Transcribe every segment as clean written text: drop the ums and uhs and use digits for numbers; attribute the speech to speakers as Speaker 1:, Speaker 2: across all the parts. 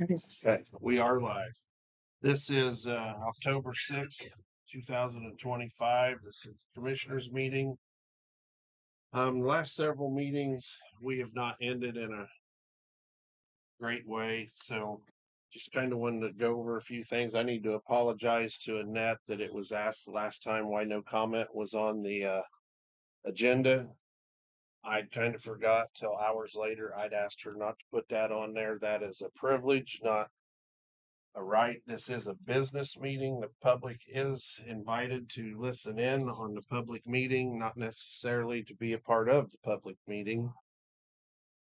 Speaker 1: Okay, we are live. This is October 6th, 2025. This is Commissioners meeting. The last several meetings we have not ended in a great way, so just kind of wanted to go over a few things. I need to apologize to Annette that it was asked last time why no comment was on the agenda. I kind of forgot till hours later. I'd asked her not to put that on there. That is a privilege, not a right. This is a business meeting. The public is invited to listen in on the public meeting, not necessarily to be a part of the public meeting.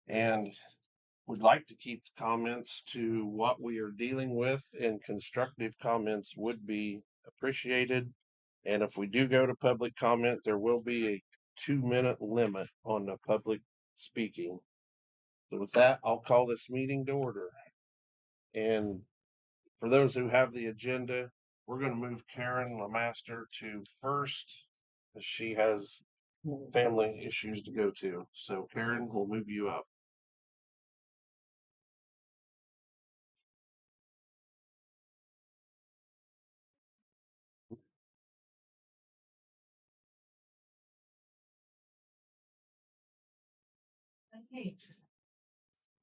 Speaker 1: And would like to keep the comments to what we are dealing with, and constructive comments would be appreciated. And if we do go to public comment, there will be a 2-minute limit on the public speaking. So with that, I'll call this meeting to order. And for those who have the agenda, we're going to move Karen LeMaster to first, as she has family issues to go to. So Karen, we'll move you up.
Speaker 2: Okay.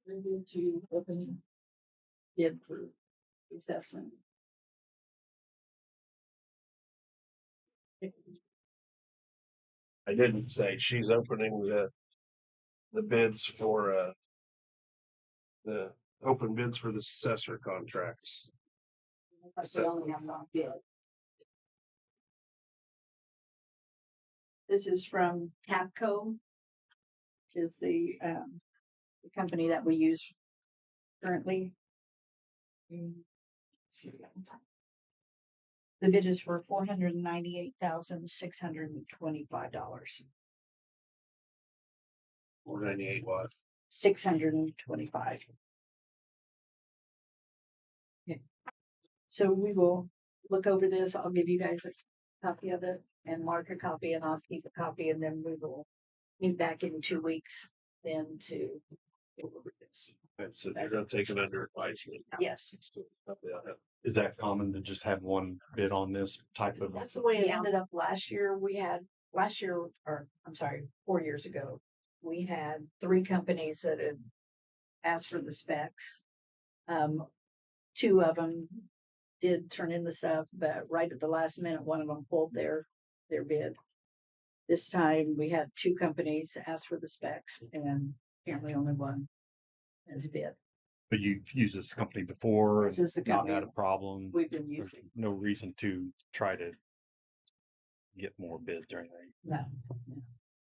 Speaker 2: We're going to open bid for assessment.
Speaker 1: I didn't say she's opening the bids for the open bids for the assessor contracts.
Speaker 2: We only have one bid. This is from Tapco, which is the company that we use currently. The bid is for $498,625.
Speaker 1: 498 what?
Speaker 2: 625. Okay. So we will look over this. I'll give you guys a copy of it and mark a copy, and I'll keep a copy, and then we will meet back in 2 weeks then to go over this.
Speaker 1: Okay, so you're going to take it under advisement.
Speaker 2: Yes.
Speaker 3: Is that common to just have one bid on this type of?
Speaker 2: That's the way it ended up last year. Or I'm sorry, 4 years ago, we had 3 companies that had asked for the specs. 2 of them did turn in the stuff, but right at the last minute, one of them pulled their bid. This time we had 2 companies ask for the specs, and apparently only one has bid.
Speaker 3: But you've used this company before
Speaker 2: This is the
Speaker 3: and not
Speaker 2: company
Speaker 3: had a problem.
Speaker 2: we've been
Speaker 3: There's
Speaker 2: using.
Speaker 3: no reason to try to get more bids or anything,
Speaker 2: No.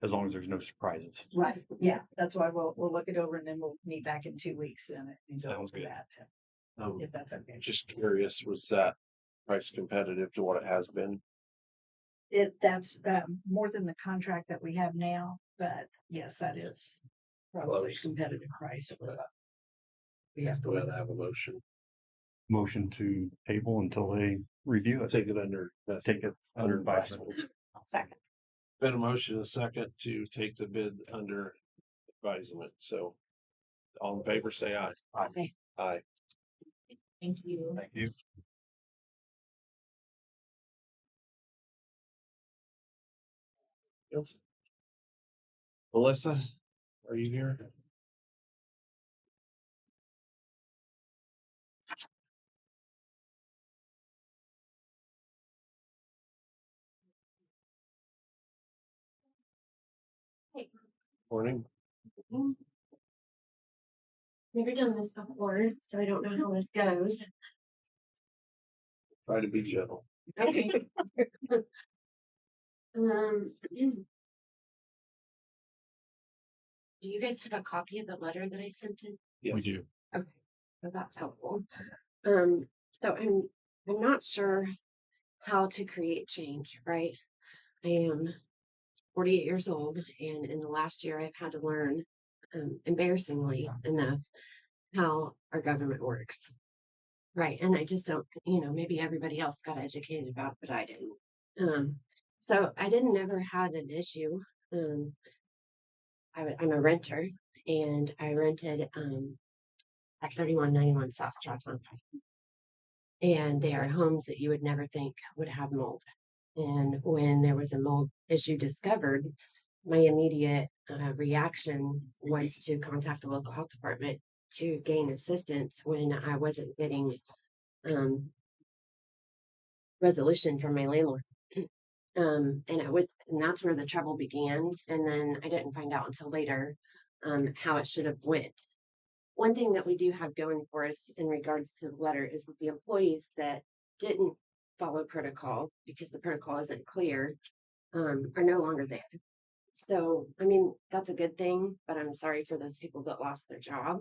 Speaker 3: as long as there's no surprises.
Speaker 2: Right. Yeah. That's why we'll look it over, and then we'll meet back in 2 weeks and go
Speaker 3: Sounds
Speaker 2: over
Speaker 3: good.
Speaker 2: that.
Speaker 1: Oh,
Speaker 2: If that's okay.
Speaker 1: just curious, was that price competitive to what it has been?
Speaker 2: That's more than the contract that we have now, but yes, that is probably
Speaker 1: Close.
Speaker 2: a competitive price for that. We
Speaker 1: We
Speaker 2: have
Speaker 1: have
Speaker 2: to
Speaker 1: to have a motion.
Speaker 3: Motion to table until they review it.
Speaker 1: Take it under
Speaker 3: advisement.
Speaker 2: second.
Speaker 1: Been a motion and a second to take the bid under advisement. So all in favor, say aye.
Speaker 2: Okay.
Speaker 1: Aye.
Speaker 2: Thank you.
Speaker 3: Thank you.
Speaker 1: Melissa, are you here?
Speaker 4: Hey.
Speaker 1: Morning.
Speaker 4: Never done this before, so I don't know how this goes.
Speaker 1: Try to be gentle.
Speaker 4: Okay. Do you guys have a copy of the letter that I sent in?
Speaker 1: Yes.
Speaker 3: We do.
Speaker 4: Okay, so that's helpful. So I'm not sure how to create change, right? I am 48 years old, and in the last year, I've had to learn, embarrassingly enough, how our government works. Right. And I just don't, maybe everybody else got educated about it, but I didn't. So I never had an issue. I'm a renter, and I rented at 3191 South Charlton. And they are homes that you would never think would have mold. And when there was a mold issue discovered, my immediate reaction was to contact the local health department to gain assistance when I wasn't getting resolution from my landlord. And that's where the trouble began. And then I didn't find out until later how it should have went. One thing that we do have going for us in regards to the letter is with the employees that didn't follow protocol because the protocol isn't clear, are no longer there. So, I mean, that's a good thing, but I'm sorry for those people that lost their job.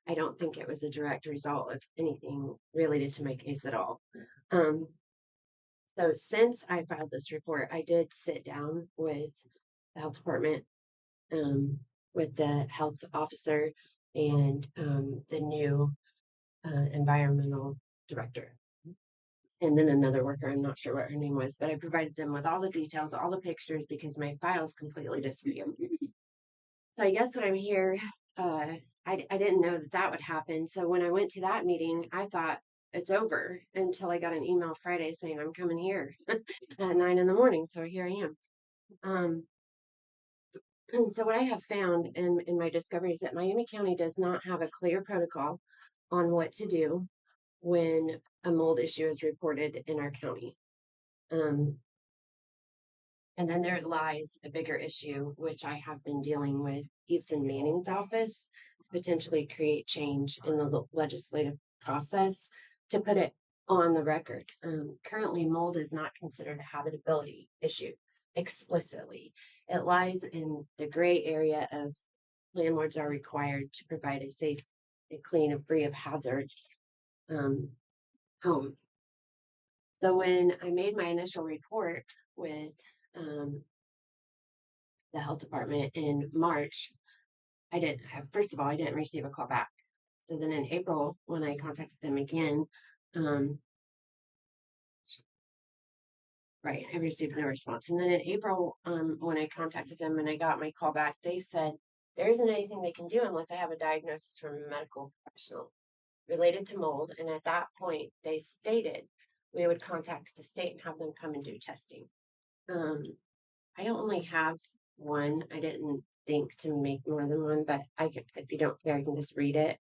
Speaker 4: I don't think it was a direct result of anything related to my case at all. So since I filed this report, I did sit down with the health department, with the health officer and the new environmental director. And then another worker, I'm not sure what her name was, but I provided them with all the details, all the pictures, because my files completely disappeared. So I guess when I'm here, I didn't know that would happen. So when I went to that meeting, I thought it's over until I got an email Friday saying I'm coming here at 9 in the morning. So here I am. So what I have found in my discovery is that Miami County does not have a clear protocol on what to do when a mold issue is reported in our county. And then there lies a bigger issue, which I have been dealing with Ethan Manning's office, to potentially create change in the legislative process to put it on the record. Currently, mold is not considered a habitability issue explicitly. It lies in the gray area of landlords are required to provide a safe and clean and free of hazards home. So when I made my initial report with the health department in March, I didn't receive a call back. So then in April, when I contacted them again, I received no response. And then in April, when I contacted them and I got my call back, they said there isn't anything they can do unless I have a diagnosis from a medical professional related to mold. And at that point, they stated we would contact the state and have them come and do testing. I only have one. I didn't think to make more than one, but if you don't care, I can just read it.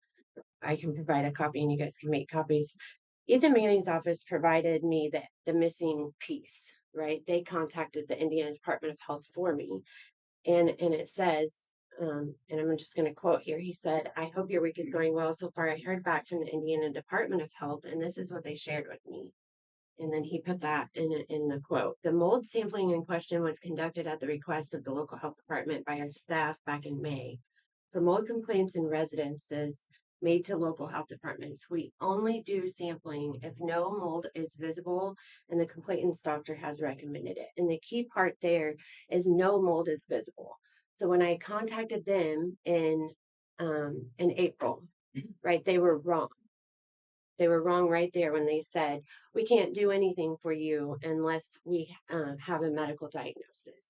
Speaker 4: I can provide a copy and you guys can make copies. Ethan Manning's office provided me the missing piece, right? They contacted the Indiana Department of Health for me. And it says, and I'm just going to quote here. He said, "I hope your week is going well. So far, I heard back from the Indiana Department of Health, and this is what they shared with me." And then he put that in the quote. "The mold sampling in question was conducted at the request of the local health department by our staff back in May. For mold complaints in residences made to local health departments, we only do sampling if no mold is visible and the complainant's doctor has recommended it." And the key part there is no mold is visible. So when I contacted them in April, right, they were wrong. They were wrong right there when they said, we can't do anything for you unless we have a medical diagnosis.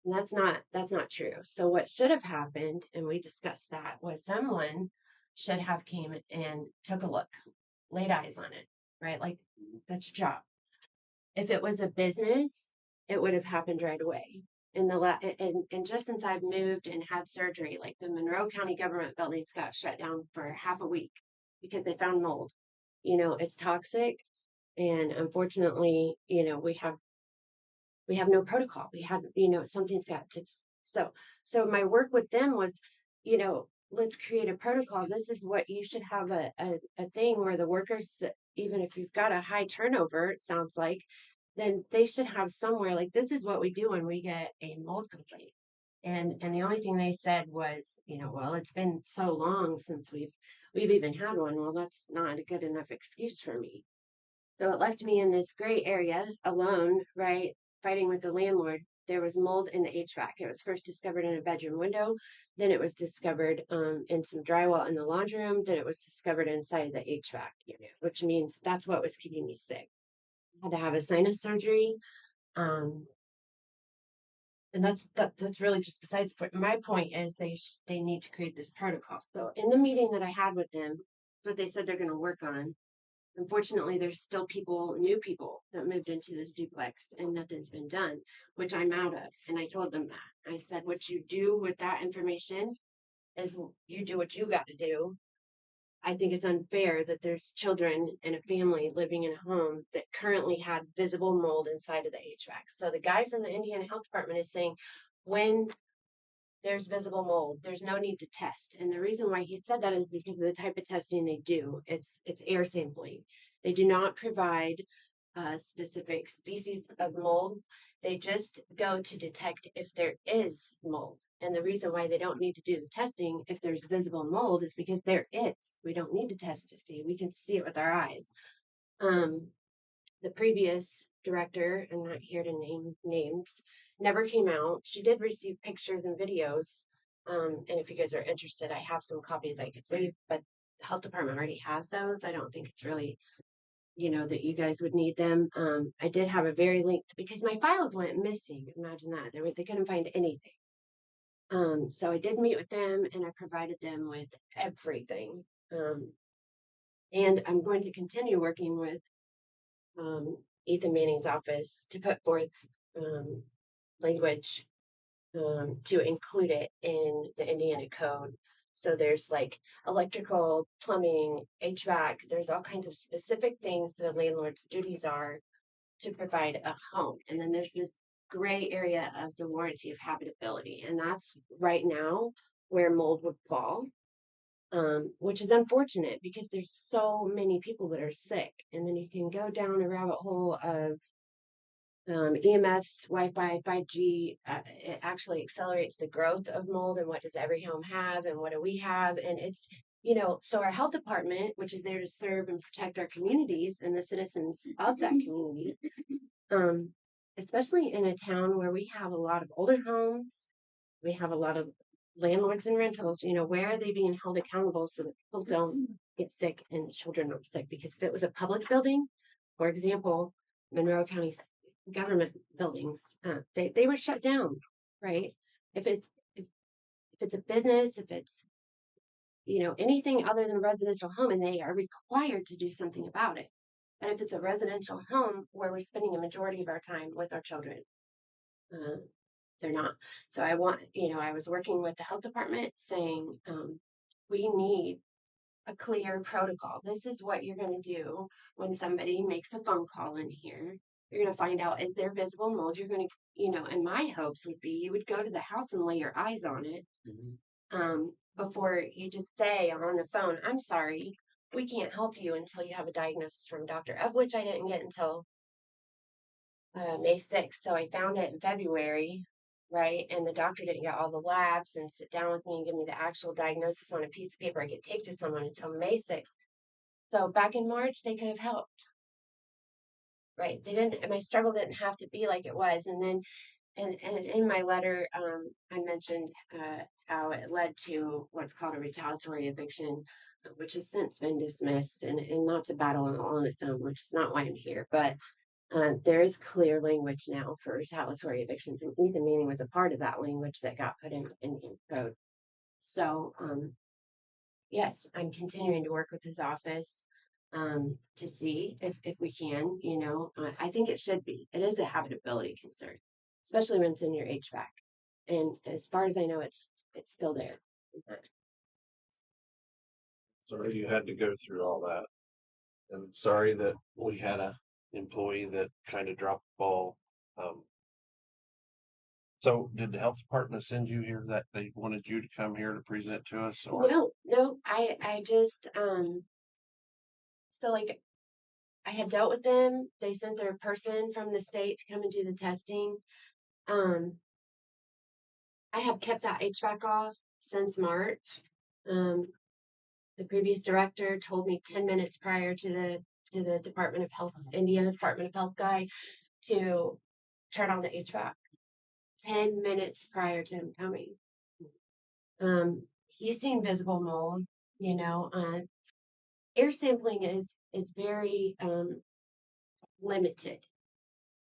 Speaker 4: And that's not true. So what should have happened, and we discussed that, was someone should have came and took a look, laid eyes on it, right? Like, that's your job. If it was a business, it would have happened right away. And just since I've moved and had surgery, like the Monroe County government buildings got shut down for half a week because they found mold. It's toxic, and unfortunately, we have no protocol. We have, something's got to. So my work with them was, let's create a protocol. This is what you should have a thing where the workers, even if you've got a high turnover, it sounds like, then they should have somewhere like, this is what we do when we get a mold complaint. And the only thing they said was, well, it's been so long since we've even had one. Well, that's not a good enough excuse for me. So it left me in this gray area alone, right, fighting with the landlord. There was mold in the HVAC. It was first discovered in a bedroom window. Then it was discovered in some drywall in the laundry room. Then it was discovered inside the HVAC unit, which means that's what was keeping me sick. I had to have a sinus surgery. And that's really just besides the point. My point is they need to create this protocol. So in the meeting that I had with them, That's what they said they're going to work on. Unfortunately, there's still new people that moved into this duplex and nothing's been done, which I'm out of. And I told them that. I said, what you do with that information is you do what you got to do. I think it's unfair that there's children and a family living in a home that currently had visible mold inside of the HVAC. So the guy from the Indiana Health Department is saying, when there's visible mold, there's no need to test. And the reason why he said that is because of the type of testing they do. It's air sampling. They do not provide specific species of mold. They just go to detect if there is mold. And the reason why they don't need to do the testing if there's visible mold is because there is. We don't need to test to see. We can see it with our eyes. The previous director, I'm not here to name names, never came out. She did receive pictures and videos. And if you guys are interested, I have some copies I could leave, but the health department already has those. I don't think it's really, that you guys would need them. I did have a very linked because my files went missing. Imagine that. They couldn't find anything. So I did meet with them and I provided them with everything. And I'm going to continue working with Ethan Manning's office to put forth language to include it in the Indiana code. So there's like electrical, plumbing, HVAC, there's all kinds of specific things that a landlord's duties are to provide a home. And then there's this gray area of the warranty of habitability. And that's right now where mold would fall. Which is unfortunate because there's so many people that are sick. And then you can go down a rabbit hole of EMFs, Wi-Fi, 5G. It actually accelerates the growth of mold and what does every home have and what do we have? And it's, so our health department, which is there to serve and protect our communities and the citizens of that community, especially in a town where we have a lot of older homes, we have a lot of landlords and rentals, where are they being held accountable so that people don't get sick and children are sick? Because if it was a public building, for example, Monroe County government buildings, they were shut down, right? If it's a business, if it's anything other than a residential home, and they are required to do something about it. But if it's a residential home where we're spending a majority of our time with our children, they're not. So I was working with the health department saying, we need a clear protocol. This is what you're going to do when somebody makes a phone call in here. You're going to find out, is there visible mold? You're going to, and my hopes would be you would go to the house and lay your eyes on it. Before you just say on the phone, I'm sorry, we can't help you until you have a diagnosis from a doctor, of which I didn't get until May 6th. So I found it in February, right? And the doctor didn't get all the labs and sit down with me and give me the actual diagnosis on a piece of paper I could take to someone until May 6th. So back in March, they could have helped, right? They didn't, my struggle didn't have to be like it was. And then, and in my letter, I mentioned how it led to what's called a retaliatory eviction, which has since been dismissed, and that's a battle on its own, which is not why I'm here. But there is clear language now for retaliatory evictions, and Ethan Manning was a part of that language that got put in Indian code. So, yes, I'm continuing to work with his office to see if we can, I think it should be. It is a habitability concern, especially when it's in your HVAC. And as far as I know, it's still there.
Speaker 1: Sorry you had to go through all that. And sorry that we had a employee that kind of dropped the ball. So did the health department send you here that they wanted you to come here to present to us? Or
Speaker 4: No, I just so like I had dealt with them. They sent their person from the state to come and do the testing. I have kept that HVAC off since March. The previous director told me 10 minutes prior to the Department of Health, Indiana Department of Health guy, to turn on the HVAC. 10 minutes prior to him coming. He's seen visible mold, air sampling is very limited.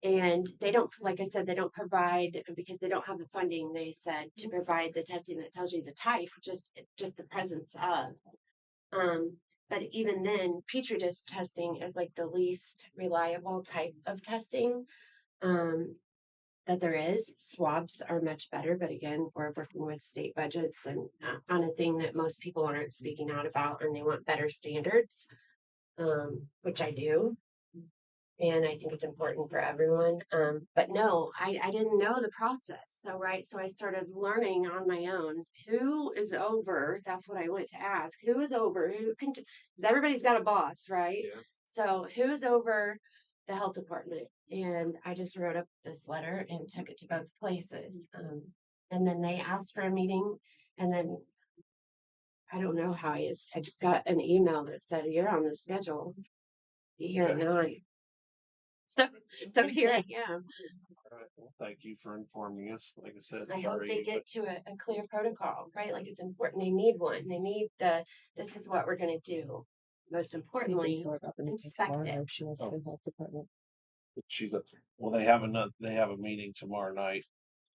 Speaker 4: And they don't, like I said, they don't provide, because they don't have the funding, they said, to provide the testing that tells you the type, just the presence of. But even then, petri dish testing is like the least reliable type of testing that there is. Swabs are much better, but again, we're working with state budgets and on a thing that most people aren't speaking out about, and they want better standards, which I do. And I think it's important for everyone. But no, I didn't know the process. So, right. So I started learning on my own. Who is over? That's what I went to ask. Who is over? Who can, because everybody's got a boss, right?
Speaker 1: Yeah.
Speaker 4: So who is over the health department? And I just wrote up this letter and took it to both places. And then they asked for a meeting. And then I don't know how I just got an email that said, you're on the schedule. Be here at 9. So here I am.
Speaker 1: All right. Well, thank you for informing us. Like I said,
Speaker 4: I hope
Speaker 1: sorry,
Speaker 4: they get to a clear protocol, right? Like it's important. They need one. They need this is what we're going to do. Most importantly, inspect it.
Speaker 5: She wants to health department.
Speaker 1: she's a, well, they have a meeting tomorrow night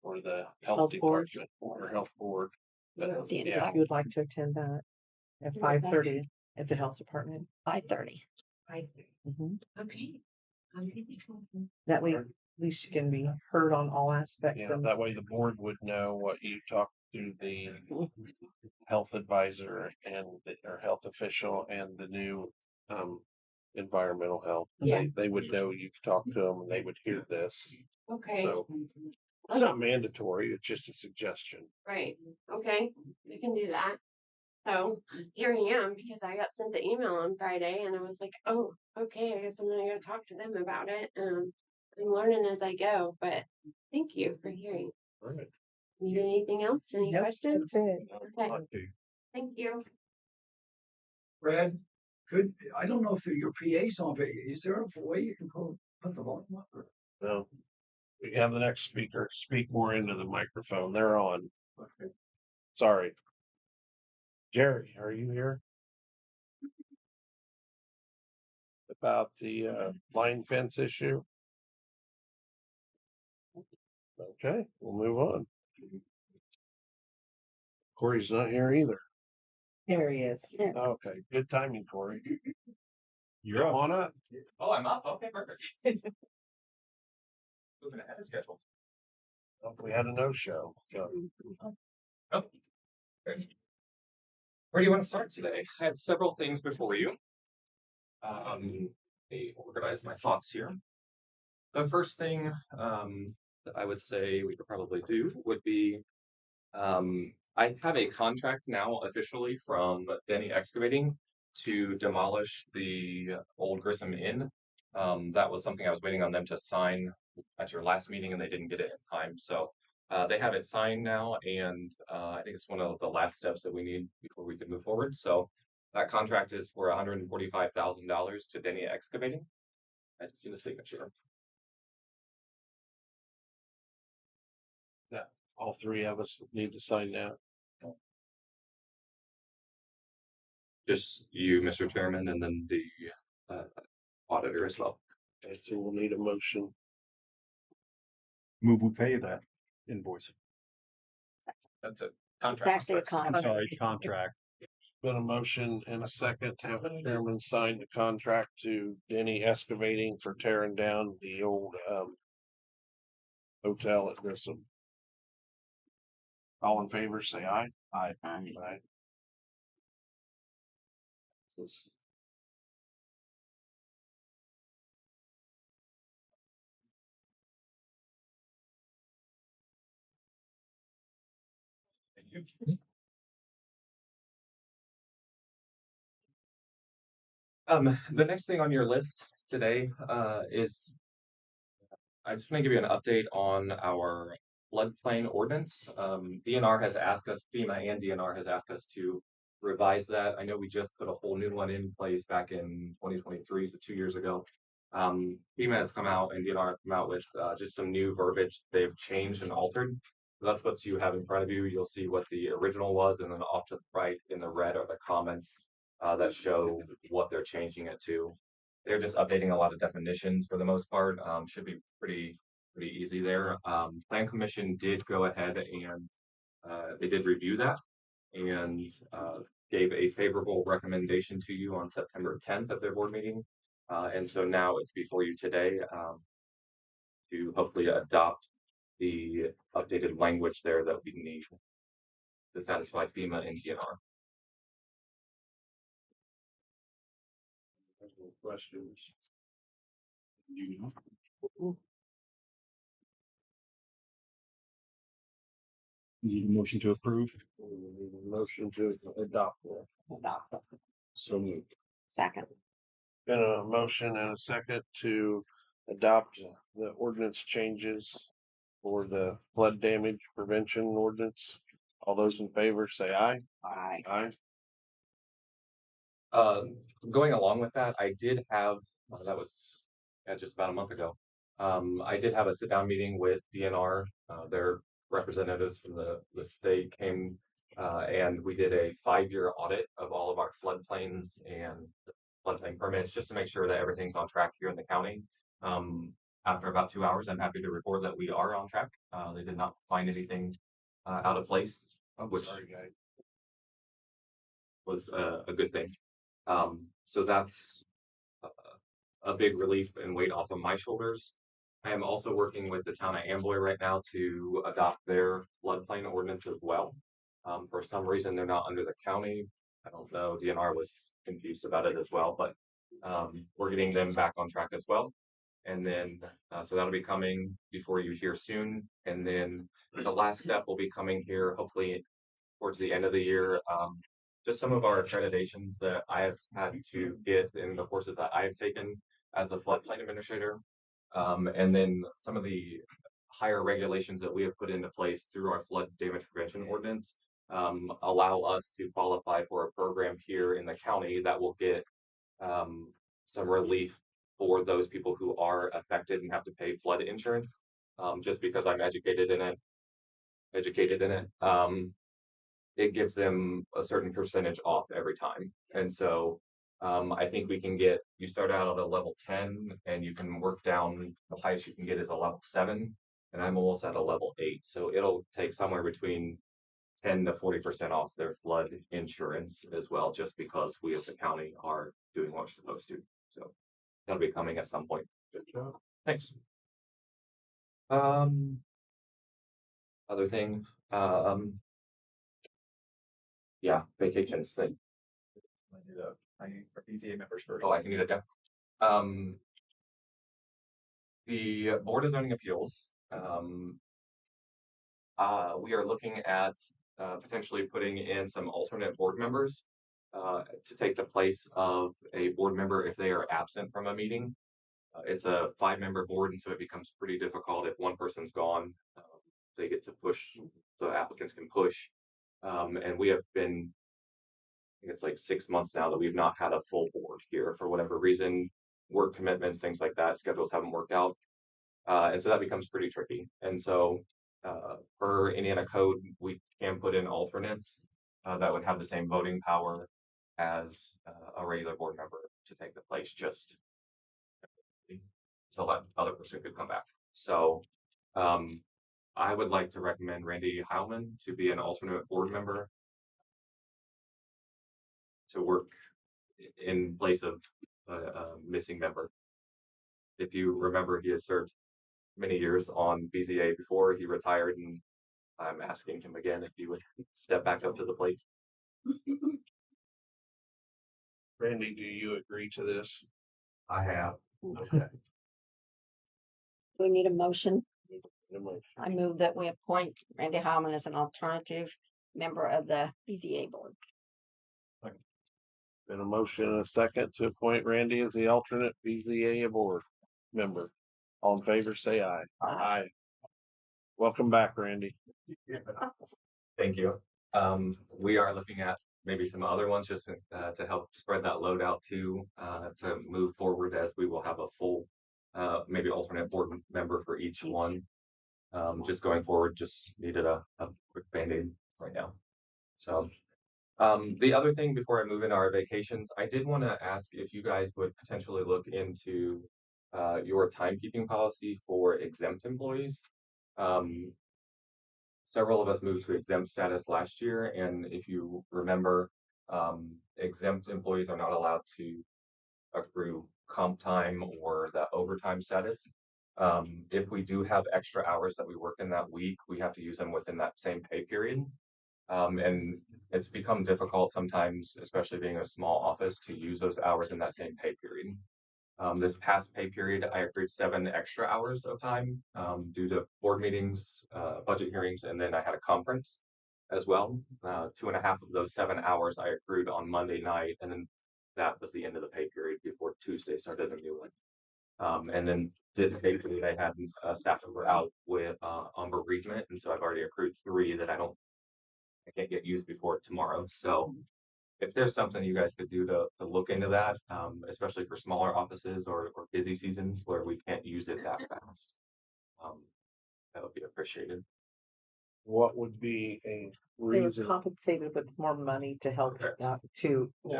Speaker 1: for the health
Speaker 5: Health board.
Speaker 1: department or health board.
Speaker 4: Yeah.
Speaker 1: But,
Speaker 2: The
Speaker 1: yeah,
Speaker 5: If you would like to attend that at 5:30 at the health department.
Speaker 2: 5:30.
Speaker 5: Mhm.
Speaker 4: Okay.
Speaker 5: That way, at least you can be heard on all aspects.
Speaker 1: yeah,
Speaker 5: And
Speaker 1: that way the board would know what you talked to the health advisor and or health official and the new environmental health.
Speaker 4: Yeah.
Speaker 1: They would know you've talked to them and they would hear this.
Speaker 4: Okay.
Speaker 1: So it's not mandatory, it's just a suggestion.
Speaker 4: Right. Okay. We can do that. So here I am because I got sent the email on Friday and I was like, oh, okay, I guess I'm gonna go talk to them about it. I'm learning as I go, but thank you for hearing.
Speaker 1: All right.
Speaker 4: Need anything else? Any
Speaker 5: Nope,
Speaker 4: questions?
Speaker 5: that's it.
Speaker 4: Okay. Thank you.
Speaker 6: Brad, I don't know if your PA's on, but is there a way you can put the volume up? Or?
Speaker 1: No. We have the next speaker speak more into the microphone. They're on.
Speaker 6: Okay.
Speaker 1: Sorry. Jerry, are you here? About the line fence issue? Okay, we'll move on. Corey's not here either.
Speaker 5: Here he is.
Speaker 1: Okay, good timing, Corey.
Speaker 3: You're
Speaker 1: Come
Speaker 3: up.
Speaker 1: on up.
Speaker 7: Oh, I'm up. Okay, perfect. Moving ahead of schedule.
Speaker 1: We had a no-show, so
Speaker 7: Oh, great. Where do you want to start today? I had several things before you. Let me organize my thoughts here. The first thing that I would say we could probably do would be I have a contract now officially from Denny Excavating to demolish the old Grissom Inn. That was something I was waiting on them to sign at your last meeting, and they didn't get it in time. So they have it signed now, and I think it's one of the last steps that we need before we can move forward. So that contract is for $145,000 to Denny Excavating. I just need a signature.
Speaker 1: yeah, all three of us need to sign that.
Speaker 7: Just you, Mr. Chairman, and then the auditor as well.
Speaker 1: Okay, so we'll need a motion.
Speaker 3: Move we pay that invoice.
Speaker 7: That's a
Speaker 2: It's
Speaker 7: contract.
Speaker 2: actually a
Speaker 3: I'm
Speaker 2: contract.
Speaker 3: sorry, contract.
Speaker 1: Been a motion and a second to have the chairman sign the contract to Denny Excavating for tearing down the old hotel at Grissom. All in favor, say aye.
Speaker 3: Aye.
Speaker 1: Aye.
Speaker 7: Thank you. The next thing on your list today is I just want to give you an update on our floodplain ordinance. DNR has asked us, FEMA and DNR has asked us to revise that. I know we just put a whole new one in place back in 2023, so 2 years ago. FEMA has come out and DNR have come out with just some new verbiage they've changed and altered. So that's what you have in front of you. You'll see what the original was, and then off to the right in the red are the comments that show what they're changing it to. They're just updating a lot of definitions for the most part. Should be pretty easy there. Plan Commission did go ahead and they did review that and gave a favorable recommendation to you on September 10th at their board meeting. And so now it's before you today to hopefully adopt the updated language there that we need to satisfy FEMA and DNR.
Speaker 1: Questions?
Speaker 3: Need a motion to approve?
Speaker 1: Motion to adopt.
Speaker 2: Adopt.
Speaker 3: So moved.
Speaker 2: Second.
Speaker 1: Been a motion and a second to adopt the ordinance changes for the flood damage prevention ordinance. All those in favor say aye.
Speaker 2: Aye.
Speaker 1: Aye.
Speaker 7: Going along with that, I did have, that was just about a month ago. I did have a sit down meeting with DNR. Their representatives from the state came and we did a 5-year audit of all of our floodplains and floodplain permits just to make sure that everything's on track here in the county. After about 2 hours, I'm happy to report that we are on track. They did not find anything out of place, which
Speaker 1: Sorry, guys.
Speaker 7: was a good thing. So that's a big relief and weight off of my shoulders. I am also working with the town of Amboy right now to adopt their floodplain ordinance as well. For some reason, they're not under the county. I don't know. DNR was confused about it as well, but we're getting them back on track as well. And then, so that'll be coming before you here soon. And then the last step will be coming here, hopefully towards the end of the year. Just some of our accreditations that I have had to get in the courses that I have taken as a floodplain administrator. And then some of the higher regulations that we have put into place through our flood damage prevention ordinance allow us to qualify for a program here in the county that will get some relief for those people who are affected and have to pay flood insurance. Just because I'm educated in it, it gives them a certain percentage off every time. And so I think we can get, you start out at a level 10 and you can work down, the highest you can get is a level 7, and I'm almost at a level 8. So it'll take somewhere between 10 to 40% off their flood insurance as well, just because we as a county are doing what we're supposed to. So that'll be coming at some point.
Speaker 1: Good job.
Speaker 7: Thanks. Other thing, yeah, vacations thing.
Speaker 3: I need our BZA members first.
Speaker 7: Oh, I can do that down. The Board of Zoning Appeals, we are looking at potentially putting in some alternate board members to take the place of a board member if they are absent from a meeting. It's a 5-member board, and so it becomes pretty difficult if one person's gone. They get to push, the applicants can push. And we have been, I think it's like 6 months now that we've not had a full board here for whatever reason, work commitments, things like that, schedules haven't worked out. And so that becomes pretty tricky. And so per Indiana code, we can put in alternates that would have the same voting power as a regular board member to take the place, just so that other person could come back. So I would like to recommend Randy Heilman to be an alternate board member to work in place of a missing member. If you remember, he has served many years on BZA before he retired, and I'm asking him again if he would step back up to the plate.
Speaker 1: Randy, do you agree to this?
Speaker 3: I have.
Speaker 1: Okay.
Speaker 2: We need a motion.
Speaker 1: Need a motion.
Speaker 2: I move that we appoint Randy Hallman as an alternative member of the BZA board.
Speaker 1: Been a motion and a second to appoint Randy as the alternate BZA board member. All in favor, say aye. Aye. Welcome back, Randy.
Speaker 7: Thank you. We are looking at maybe some other ones just to help spread that load out too, to move forward, as we will have a full, maybe alternate board member for each one. Just going forward, just needed a quick Band-Aid right now. So the other thing before I move into our vacations, I did want to ask if you guys would potentially look into your timekeeping policy for exempt employees. Several of us moved to exempt status last year, and if you remember, Exempt employees are not allowed to accrue comp time or the overtime status. If we do have extra hours that we work in that week, we have to use them within that same pay period. And it's become difficult sometimes, especially being a small office, to use those hours in that same pay period. This past pay period, I accrued 7 extra hours of time due to board meetings, budget hearings, and then I had a conference as well. 2.5 of those 7 hours I accrued on Monday night, and then that was the end of the pay period before Tuesday started a new one. And then this pay period, I had staff that were out with on bereavement, and so I've already accrued 3 that I can't get used before tomorrow. So if there's something you guys could do to look into that, especially for smaller offices or busy seasons where we can't use it that fast, that would be appreciated.
Speaker 1: What would be a
Speaker 5: They were
Speaker 1: reason?
Speaker 5: compensated with more money to help
Speaker 7: Correct. Yeah.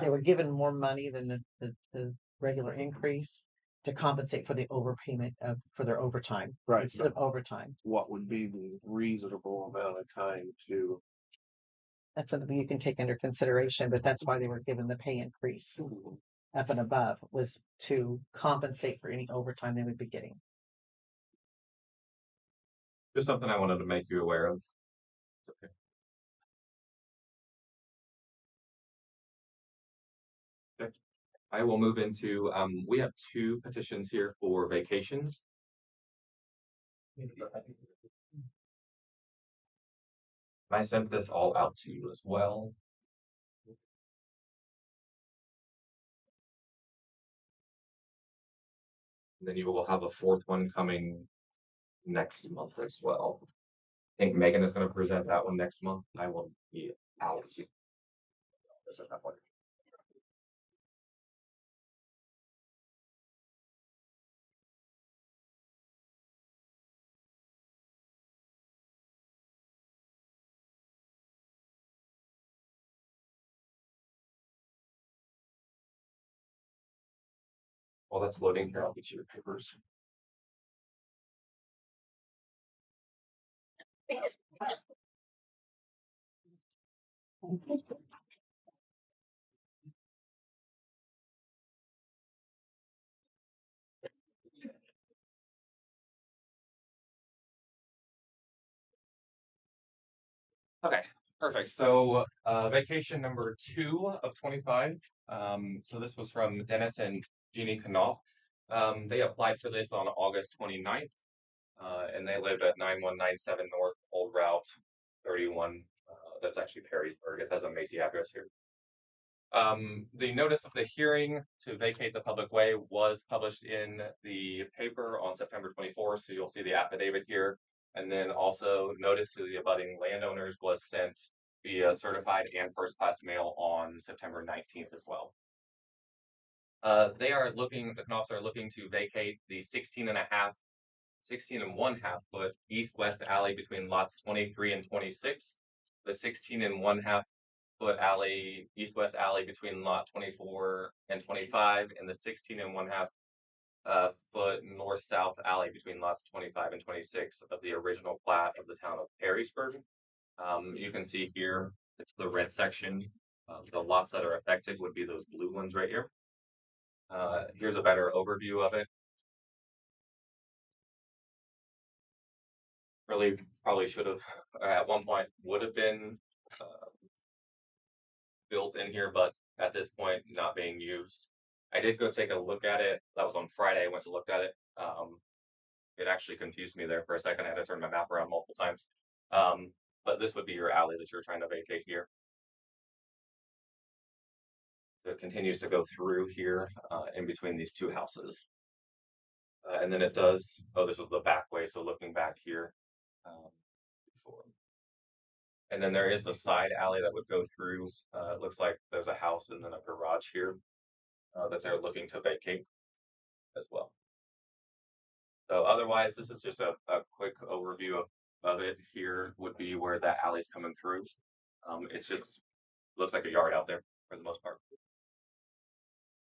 Speaker 5: they were given more money than the regular increase to compensate for the overpayment for their overtime.
Speaker 1: Right.
Speaker 5: Instead of overtime.
Speaker 1: What would be the reasonable amount of time to?
Speaker 5: That's something you can take under consideration, but that's why they were given the pay increase up and above, was to compensate for any overtime they would be getting.
Speaker 7: Just something I wanted to make you aware of. Okay. Okay. I will move into, we have 2 petitions here for vacations. I sent this all out to you as well. And then you will have a 4th one coming next month as well. I think Megan is going to present that one next month. I will be out. At that point. While that's loading here, I'll get you the papers. Okay, perfect. So vacation number 2 of 25. So this was from Dennis and Jeannie Knopf. They applied for this on August 29th, and they lived at 9197 North Old Route 31. That's actually Perrysburg. It has a Macy address here. The notice of the hearing to vacate the public way was published in the paper on September 24th, so you'll see the affidavit here. And then also notice to the abutting landowners was sent via certified and first class mail on September 19th as well. The Knopfs are looking to vacate the 16 and 1/2 foot east-west alley between lots 23 and 26. The 16 and 1/2 foot alley, east-west alley between lot 24 and 25, and the 16 and 1/2 foot north-south alley between lots 25 and 26 of the original plat of the town of Perrysburg. You can see here, it's the red section. The lots that are affected would be those blue ones right here. Here's a better overview of it. Really probably should have, at one point, would have been built in here, but at this point, not being used. I did go take a look at it. That was on Friday. I went to look at it. It actually confused me there for a second. I had to turn my map around multiple times. But this would be your alley that you're trying to vacate here. So it continues to go through here in between these 2 houses. And then it does, oh, this is the back way. So looking back here. And then there is the side alley that would go through. It looks like there's a house and then a garage here that they're looking to vacate as well. So otherwise, this is just a quick overview of it. Here would be where that alley's coming through. It's just looks like a yard out there for the most part.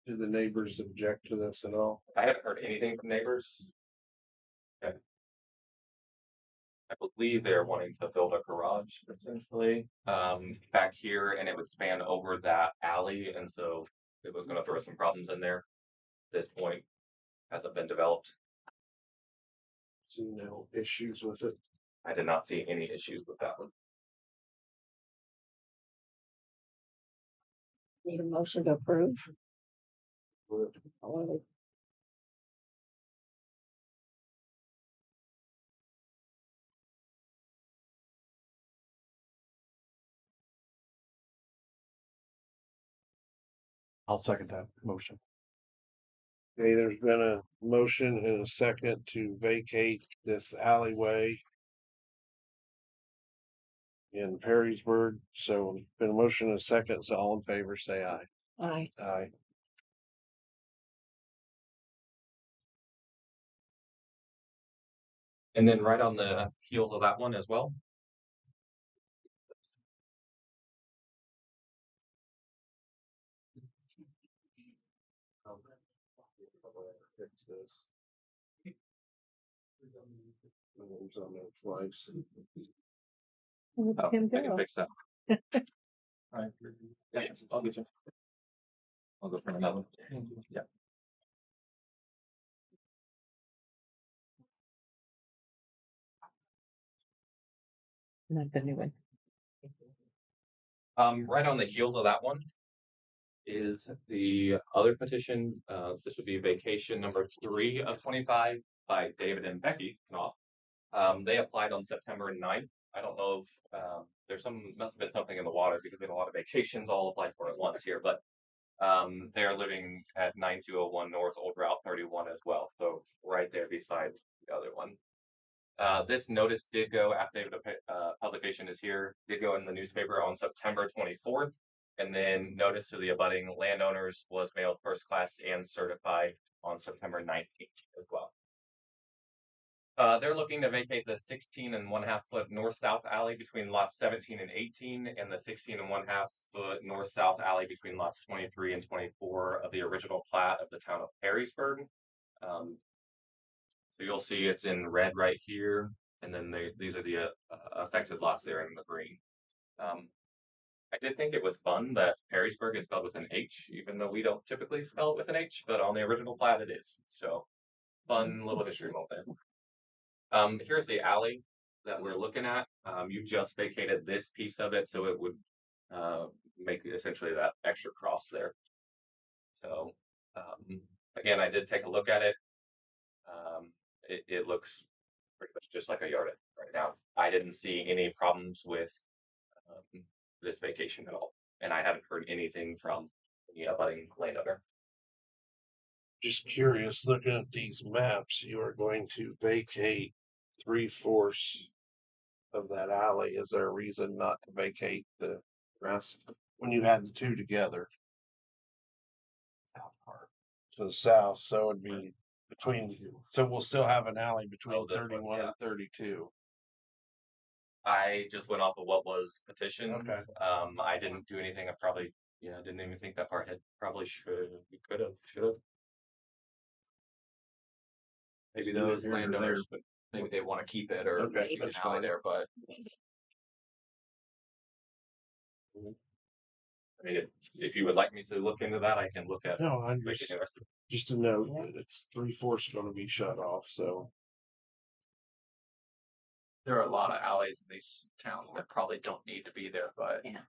Speaker 1: Do the neighbors object to this at all?
Speaker 7: I haven't heard anything from neighbors. Okay. I believe they're wanting to build a garage potentially back here, and it would span over that alley, and so it was going to throw some problems in there. At this point hasn't been developed.
Speaker 1: See no issues with it.
Speaker 7: I did not see any issues with that one.
Speaker 2: Need a motion to approve?
Speaker 3: I'll second that motion.
Speaker 1: Okay, there's been a motion and a second to vacate this alleyway in Perrysburg. So been a motion and a second, so all in favor say aye.
Speaker 2: Aye.
Speaker 1: Aye.
Speaker 7: And then right on the heels of that one as well,
Speaker 1: Fix this. It's on there twice.
Speaker 7: oh, I can fix that. All right. Yeah, I'll get you. I'll go for another one. Yeah.
Speaker 5: Not the new one.
Speaker 7: Right on the heels of that one is the other petition. This would be vacation number 3 of 25 by David and Becky Knopf. They applied on September 9th. I don't know if there's must have been something in the water because we had a lot of vacations all applied for at once here, but they're living at 9201 North Old Route 31 as well. So right there beside the other one. This notice did go, affidavit of publication is here, did go in the newspaper on September 24th. And then notice to the abutting landowners was mailed first class and certified on September 19th as well. They're looking to vacate the 16.5 foot north-south alley between lots 17 and 18 and the 16.5 foot north-south alley between lots 23 and 24 of the original plat of the town of Perrysburg. So you'll see it's in red right here, and then these are the affected lots there in the green. I did think it was fun that Perrysburg is spelled with an H, even though we don't typically spell it with an H, but on the original plat it is. So fun little history moment. Here's the alley that we're looking at. You just vacated this piece of it, so it would make essentially that extra cross there. So again, I did take a look at it. It looks pretty much just like a yard right now. I didn't see any problems with this vacation at all, and I haven't heard anything from any abutting landowner.
Speaker 1: Just curious, looking at these maps, you are going to vacate 3/4 of that alley. Is there a reason not to vacate the rest when you had the two together?
Speaker 3: South part.
Speaker 1: To the south, so it'd be between, so we'll still have an alley between
Speaker 7: Oh, this one,
Speaker 1: 31
Speaker 7: yeah.
Speaker 1: and 32.
Speaker 7: I just went off of what was petitioned.
Speaker 1: Okay.
Speaker 7: I didn't do anything. I probably, didn't even think that far ahead. Probably should have.
Speaker 8: Maybe
Speaker 1: Neither
Speaker 8: those
Speaker 1: here nor
Speaker 8: landowners,
Speaker 1: there,
Speaker 8: maybe they want to keep it or
Speaker 1: Okay,
Speaker 8: keep an
Speaker 1: that's
Speaker 8: alley
Speaker 1: fine.
Speaker 8: there, but
Speaker 7: I mean, if you would like me to look into that, I can look at.
Speaker 1: No, I'm
Speaker 7: vacating the rest of it.
Speaker 1: just to note that it's 3/4 going to be shut off. So
Speaker 8: there are a lot of alleys in these towns that probably don't need to be there. But
Speaker 2: Yeah.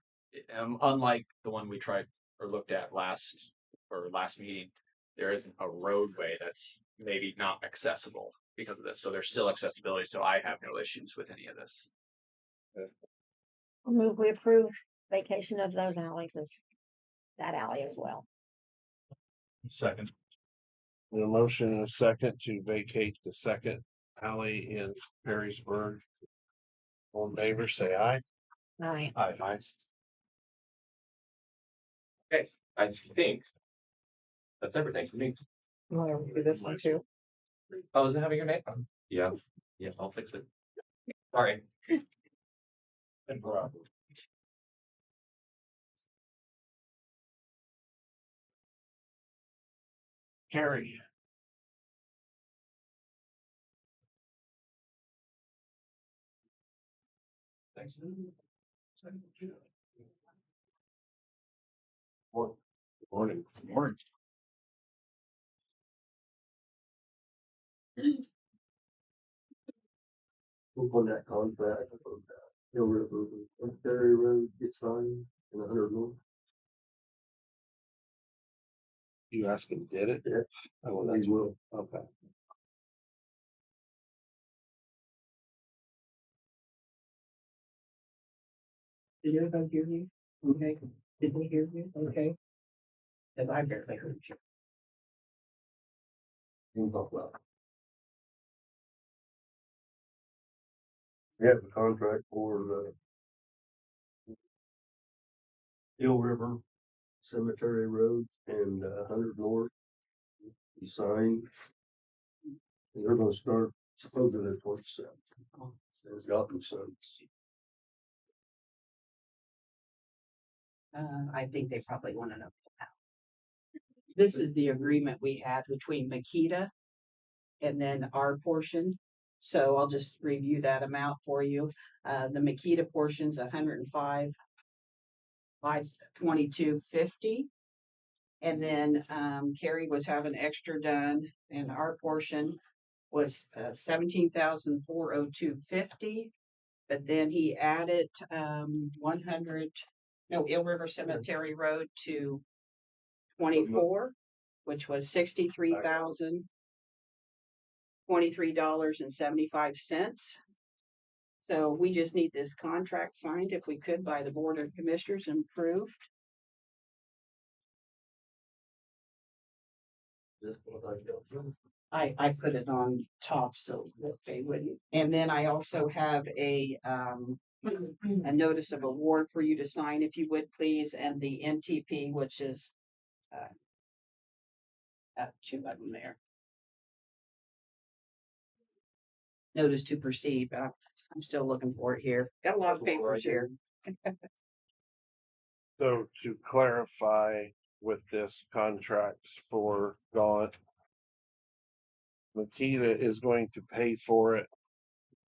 Speaker 8: unlike the one we tried or looked at last meeting, there isn't a roadway that's maybe not accessible because of this. So there's still accessibility. So I have no issues with any of this.
Speaker 2: I'll move we approve vacation of those alleys as that alley as well.
Speaker 3: Second.
Speaker 1: a motion and a second to vacate the second alley in Perrysburg. All in favor, say aye.
Speaker 2: Aye.
Speaker 1: Aye.
Speaker 7: Okay, I think that's everything for me.
Speaker 5: You want to do this one too?
Speaker 7: Oh, is it having your name? Yeah, I'll fix it. Sorry.
Speaker 1: Carrie.
Speaker 6: Thanks.
Speaker 1: Morning. Morning.
Speaker 6: Morning.
Speaker 9: On that contract, Hill River, Ferry Road gets signed in 100 North.
Speaker 1: You asking, did it?
Speaker 9: Yeah.
Speaker 1: Oh, well, that's
Speaker 9: will.
Speaker 1: okay.
Speaker 2: Did everybody hear you? Okay. Did they hear you? Okay. Cause I barely heard you.
Speaker 9: You can talk about. We have a contract for the Hill River Cemetery Road and 100 North. You signed. They're gonna start supposedly the 27th. It's gotten since.
Speaker 2: I think they probably want to know now. This is the agreement we had between Makita and then our portion. So I'll just review that amount for you. The Makita portion's 105, 522.50. And then Carrie was having extra done, and our portion was 17,402.50. But then he added 100, no, Eel River Cemetery Road to 24, which was $63,023.75. So we just need this contract signed, if we could, by the Board of Commissioners and approved. I put it on top so that they wouldn't. And then I also have a notice of award for you to sign, if you would please, and the NTP, which is two of them there. Notice to proceed. I'm still looking for it here. Got a lot of papers here.
Speaker 1: So to clarify with this contract for Gaunt, Makita is going to pay for it,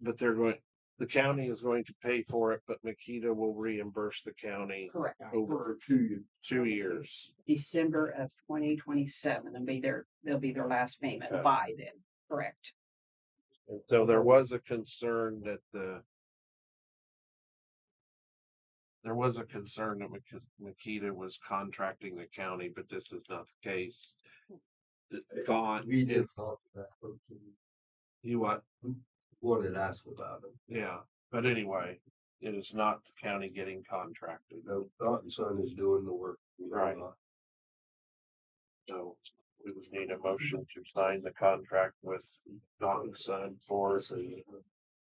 Speaker 1: but the county is going to pay for it, but Makita will reimburse the county
Speaker 2: Correct.
Speaker 1: over 2 years.
Speaker 2: December of 2027, they'll be their last payment
Speaker 1: Okay.
Speaker 2: by then. Correct.
Speaker 1: And so there was a concern that Makita was contracting the county, but this is not the case. Gaunt
Speaker 9: We
Speaker 1: is,
Speaker 9: did talk to that person.
Speaker 1: you what?
Speaker 9: Wanted to ask about it.
Speaker 1: Yeah, but anyway, it is not the county getting contracted.
Speaker 9: No, Thought Son is doing the work.
Speaker 1: Right. So we would need a motion to sign the contract with Gaunt & Son for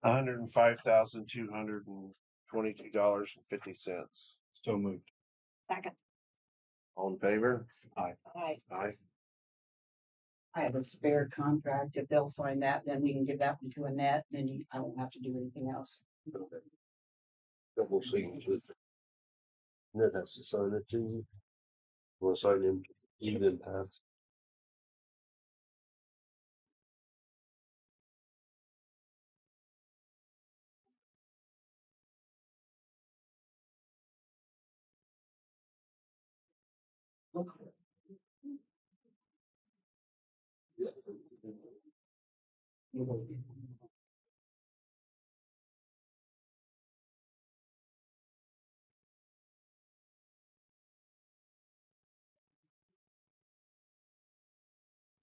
Speaker 1: $105,222.50.
Speaker 3: So moved.
Speaker 2: Second.
Speaker 1: All in favor?
Speaker 2: Aye.
Speaker 1: Aye.
Speaker 2: I have a spare contract. If they'll sign that, then we can give that one to Annette, then I won't have to do anything else.
Speaker 9: Double signatures. And then has to sign it too. We'll sign him even pass.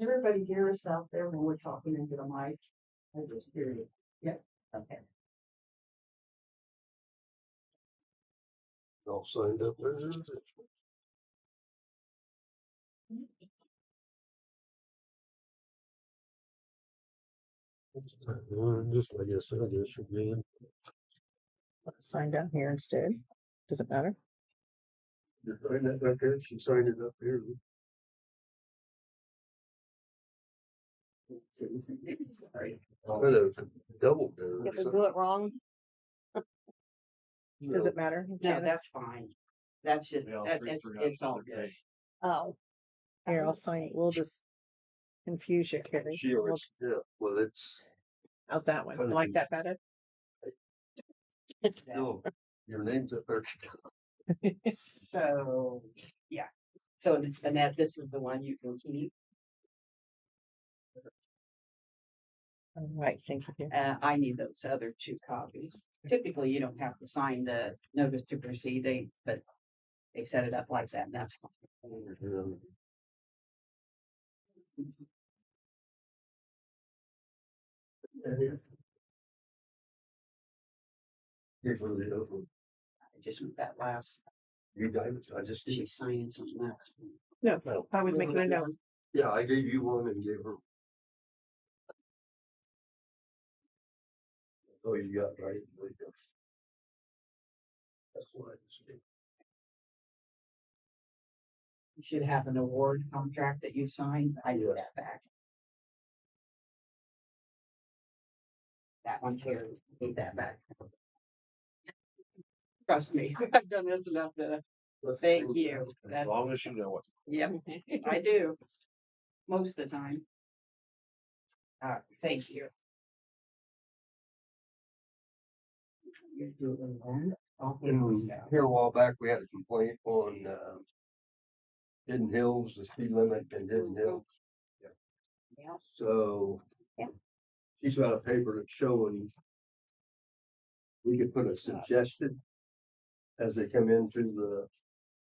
Speaker 2: Everybody hear us out there when we're talking into the mic? I just hear you. Yep. Okay.
Speaker 9: All signed up there. I guess you're being.
Speaker 5: Sign down here instead. Does it matter?
Speaker 9: You're signing that right there. She signed it up here.
Speaker 2: Sorry.
Speaker 9: Could have doubled there. or
Speaker 5: If we
Speaker 9: something.
Speaker 5: do it wrong, does
Speaker 9: No.
Speaker 5: it matter?
Speaker 2: No,
Speaker 5: Janice?
Speaker 2: that's fine. That's just, it's all good.
Speaker 5: Oh. Here, I'll sign it. We'll just confuse you, Carrie.
Speaker 9: She already, yeah, well, it's.
Speaker 5: How's that one?
Speaker 9: Kinda
Speaker 5: Like that better?
Speaker 9: Still, your name's at third.
Speaker 2: So, yeah. So Annette, this is the one you can keep.
Speaker 5: All right, thank you.
Speaker 2: I need those other 2 copies. Typically, you don't have to sign the notice to proceed, but they set it up like that, and that's fine.
Speaker 9: Here's one of the other ones.
Speaker 2: I just with that last,
Speaker 9: You guys, I just,
Speaker 2: she's signing something else.
Speaker 5: No, I was making a note.
Speaker 9: yeah, I gave you one and gave her. Oh, you got right. There you go. That's what I just did.
Speaker 2: You should have an award contract that you signed. I need that back. That one here, need that back. Trust me, I've done this enough to, thank you.
Speaker 1: As long as you know it.
Speaker 2: Yep, I do. Most of the time. Thank you. You're doing that. I'll put
Speaker 9: And
Speaker 2: this out.
Speaker 9: here a while back, we had a complaint on, Hidden Hills, the speed limit in Hidden Hills.
Speaker 2: Yeah.
Speaker 9: So.
Speaker 2: Yeah.
Speaker 9: She's got a paper that's showing. We could put a suggested as they come into the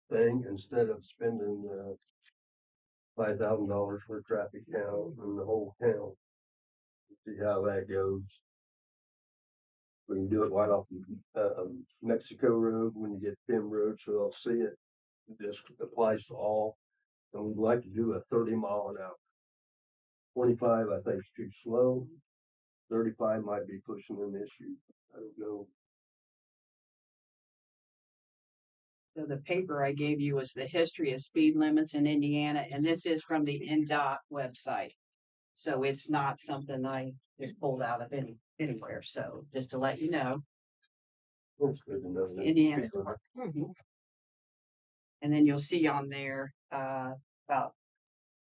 Speaker 9: thing instead of spending, $5,000 for a traffic count in the whole town. See how that goes. We can do it right off Mexico Road when you get Pim Road, so they'll see it. This applies to all. And we'd like to do a 30-mile-an-hour. 25, I think, is too slow. 35 might be pushing an issue. I don't know.
Speaker 2: So the paper I gave you was the history of speed limits in Indiana, and this is from the NDOT website. So it's not something I just pulled out of anywhere. So just to let you know,
Speaker 9: It's good to know that.
Speaker 2: Indiana. And then you'll see on there, about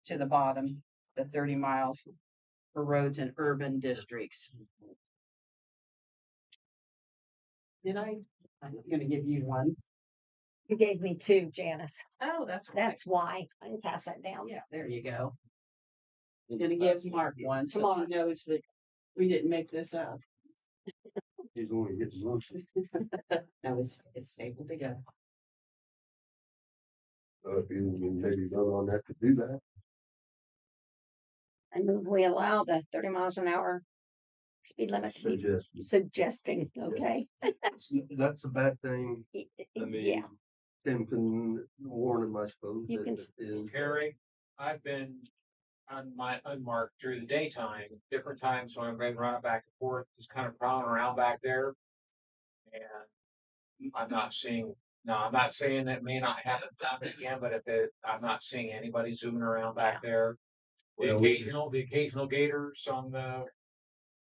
Speaker 2: to the bottom, the 30 miles for roads in urban districts. I'm gonna give you one.
Speaker 10: You gave me 2, Janice.
Speaker 2: Oh, that's
Speaker 10: why. I can pass that down.
Speaker 2: yeah, there you go. I'm gonna give Mark one, so he knows that we didn't make this up.
Speaker 9: He's only getting motion.
Speaker 2: No, it's stapled together.
Speaker 9: So if you maybe vote on that to do that.
Speaker 10: I move we allow the 30 miles an hour speed limit to be suggesting, okay?
Speaker 9: That's a bad thing. I
Speaker 10: Yeah,
Speaker 9: mean, Tim can warn him, I suppose.
Speaker 10: You can-
Speaker 9: if it is.
Speaker 8: Harry, I've been on my unmarked through the daytime, different times when I've been running back and forth, just kind of prowling around back there. And I'm not seeing, no, I'm not saying that may not happen again, but I'm not seeing anybody zooming around back there. The
Speaker 9: Well,
Speaker 8: occasional gators on the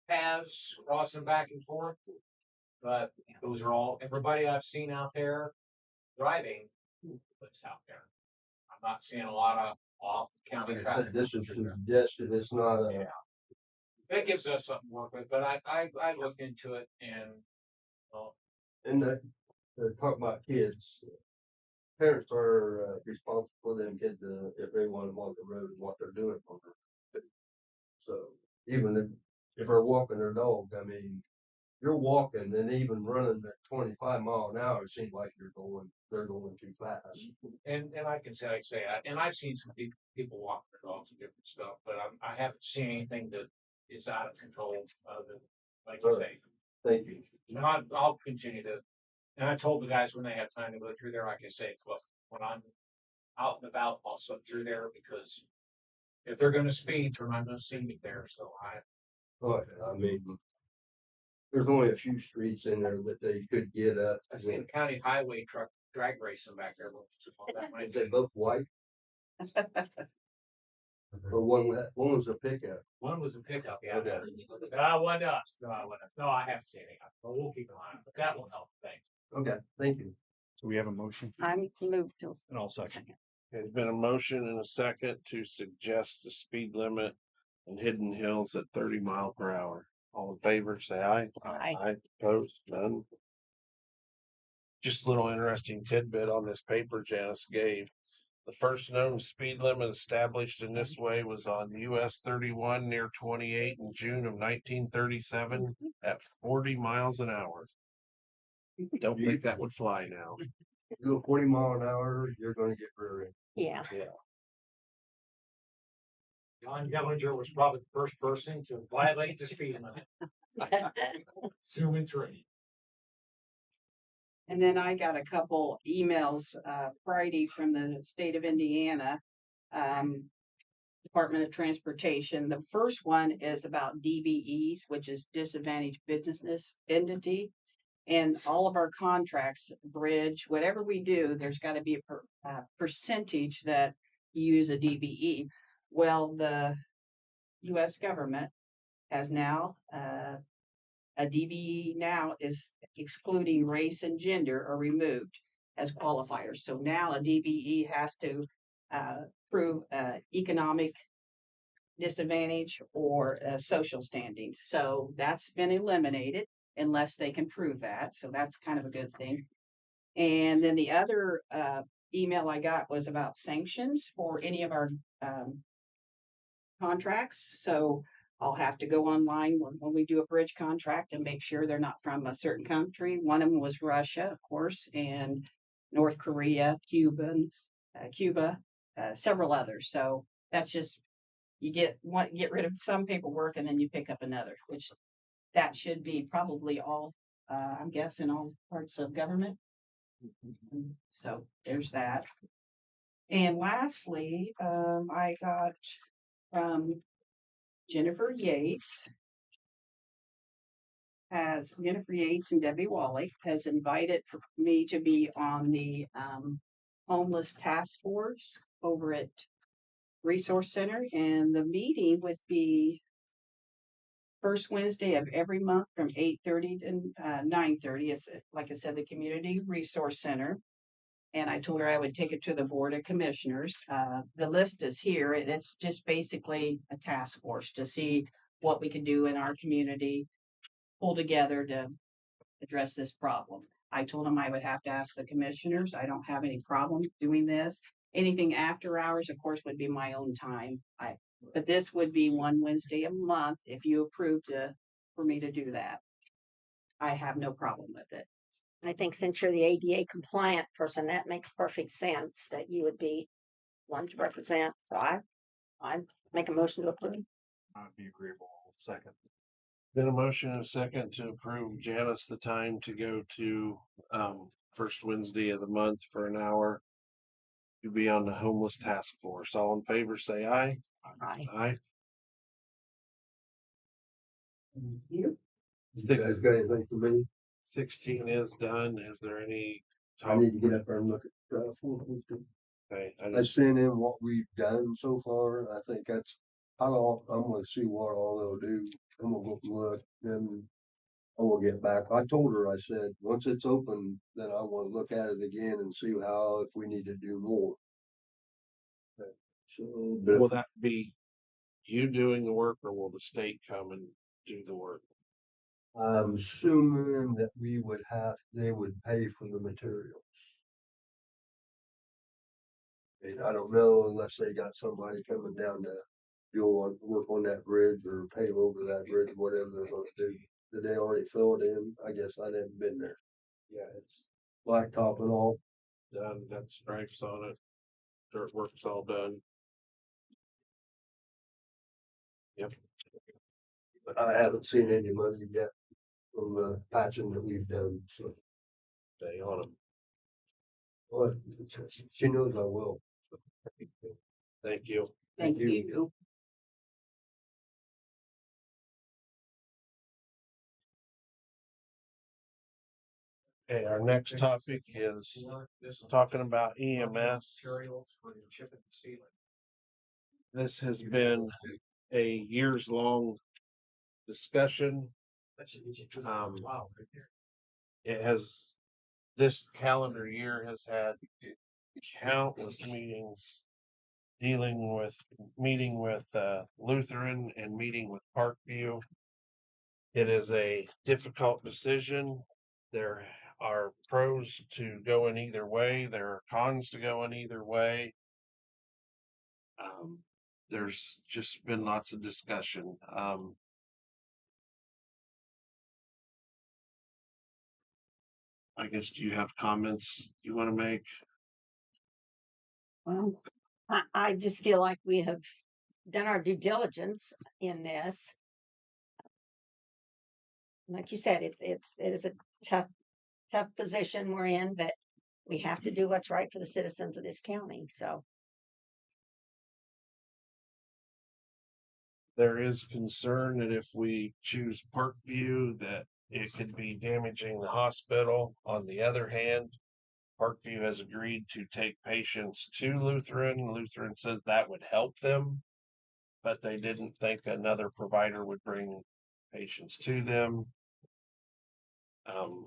Speaker 8: paths crossing back and forth. But those are all, everybody I've seen out there driving lives out there. I'm not seeing a lot of off county
Speaker 9: Like I
Speaker 8: traffic.
Speaker 9: said, this is suggested, it's not a.
Speaker 8: Yeah. That gives us something to work with, but I looked into it and, well,
Speaker 9: And they're talking about kids. Parents are responsible for them kids if they want them on the road and what they're doing on the road. So even if they're walking their dog, I mean, you're walking and even running at 25 mile an hour, it seems like they're going too fast.
Speaker 8: and I can say, and I've seen some people walking their dogs and different stuff, but I haven't seen anything that is out of control other than, like you say.
Speaker 9: Thank you.
Speaker 8: And I'll continue to, and I told the guys when they have time to go through there, like I say, look, when I'm out and about, I'll slip through there because if they're gonna speed, they're not gonna see me there, so
Speaker 9: I mean, there's only a few streets in there that they could get up.
Speaker 8: I see the county highway truck drag racing back there.
Speaker 9: Is they both white? Or one was a pickup.
Speaker 8: One was a pickup, yeah.
Speaker 9: Okay.
Speaker 8: One us. No, I haven't seen it. But we'll keep an eye on it. But that will help. Thanks.
Speaker 9: Okay, thank you.
Speaker 3: So we have a motion
Speaker 10: I move to.
Speaker 3: and I'll second.
Speaker 1: There's been a motion and a second to suggest the speed limit in Hidden Hills at 30 miles per hour. All in favor, say aye.
Speaker 10: Aye.
Speaker 1: Aye, opposed, none. Just a little interesting tidbit on this paper Janice gave. The first known speed limit established in this way was on US 31 near 28 in June of 1937 at 40 miles an hour. Don't think that would fly now.
Speaker 9: You go 40 mile an hour, you're gonna get rear-ended.
Speaker 10: Yeah.
Speaker 6: John Gellinger was probably the first person to violate the speed limit. Zooming through.
Speaker 11: And then I got a couple emails Friday from the state of Indiana, Department of Transportation. The first one is about DBEs, which is disadvantaged business entity. And all of our contracts, bridge, whatever we do, there's got to be a percentage that you use a DBE. Well, the U.S. government has now a DBE now is excluding race and gender are removed as qualifiers. So now a DBE has to prove economic disadvantage or social standing. So that's been eliminated unless they can prove that. So that's kind of a good thing. And then the other email I got was about sanctions for any of our contracts. So I'll have to go online when we do a bridge contract and make sure they're not from a certain country. One of them was Russia, of course, and North Korea, Cuba, several others. So that's just you get rid of some paperwork and then you pick up another, which that should be probably all, I'm guessing, all parts of government. So there's that. And lastly, I got from Jennifer Yates and Debbie Wally has invited for me to be on the homeless task force over at Resource Center. And the meeting would be first Wednesday of every month from 8:30 to 9:30. It's, like I said, the Community Resource Center. And I told her I would take it to the Board of Commissioners. The list is here. And it's just basically a task force to see what we can do in our community, pull together to address this problem. I told them I would have to ask the commissioners. I don't have any problem doing this. Anything after hours, of course, would be my own time. But this would be one Wednesday a month if you approved for me to do that. I have no problem with it.
Speaker 10: I think since you're the ADA compliant person, that makes perfect sense that you would be one to represent. So I make a motion to approve.
Speaker 3: I'd be agreeable. Second.
Speaker 1: Been a motion and a second to approve Janice the time to go to first Wednesday of the month for an hour to be on the homeless task force. All in favor, say aye.
Speaker 10: Aye.
Speaker 1: Aye.
Speaker 9: You guys got anything for me?
Speaker 1: 16 is done. Is there any?
Speaker 9: I need to get up there and look at,
Speaker 1: Okay,
Speaker 9: I sent in what we've done so far. I think I'm gonna see what all they'll do. I'm gonna go look and I will get back. I told her, I said, once it's open, then I wanna look at it again and see if we need to do more. So,
Speaker 1: will that be you doing the work or will the state come and do the work?
Speaker 9: I'm assuming that they would pay for the materials. And I don't know unless they got somebody coming down to work on that bridge or pave over that bridge, whatever they're gonna do. Did they already fill it in? I guess I haven't been there.
Speaker 1: Yeah, it's
Speaker 9: Blacktop and all.
Speaker 1: done. Got stripes on it. Dirt work's all done. Yep.
Speaker 9: But I haven't seen any money yet from the patching that we've done, so.
Speaker 1: Stay on them.
Speaker 9: But she knows I will.
Speaker 1: Thank you.
Speaker 11: Thank you.
Speaker 1: Okay, our next topic is talking about EMS. This has been a years-long discussion. This calendar year has had countless meetings meeting with Lutheran and meeting with Parkview. It is a difficult decision. There are pros to go in either way. There are cons to go in either way. There's just been lots of discussion. I guess, do you have comments you want to make?
Speaker 10: Well, I just feel like we have done our due diligence in this. Like you said, it is a tough position we're in, but we have to do what's right for the citizens of this county. So
Speaker 1: There is concern that if we choose Parkview, that it could be damaging the hospital. On the other hand, Parkview has agreed to take patients to Lutheran. Lutheran says that would help them, but they didn't think another provider would bring patients to them.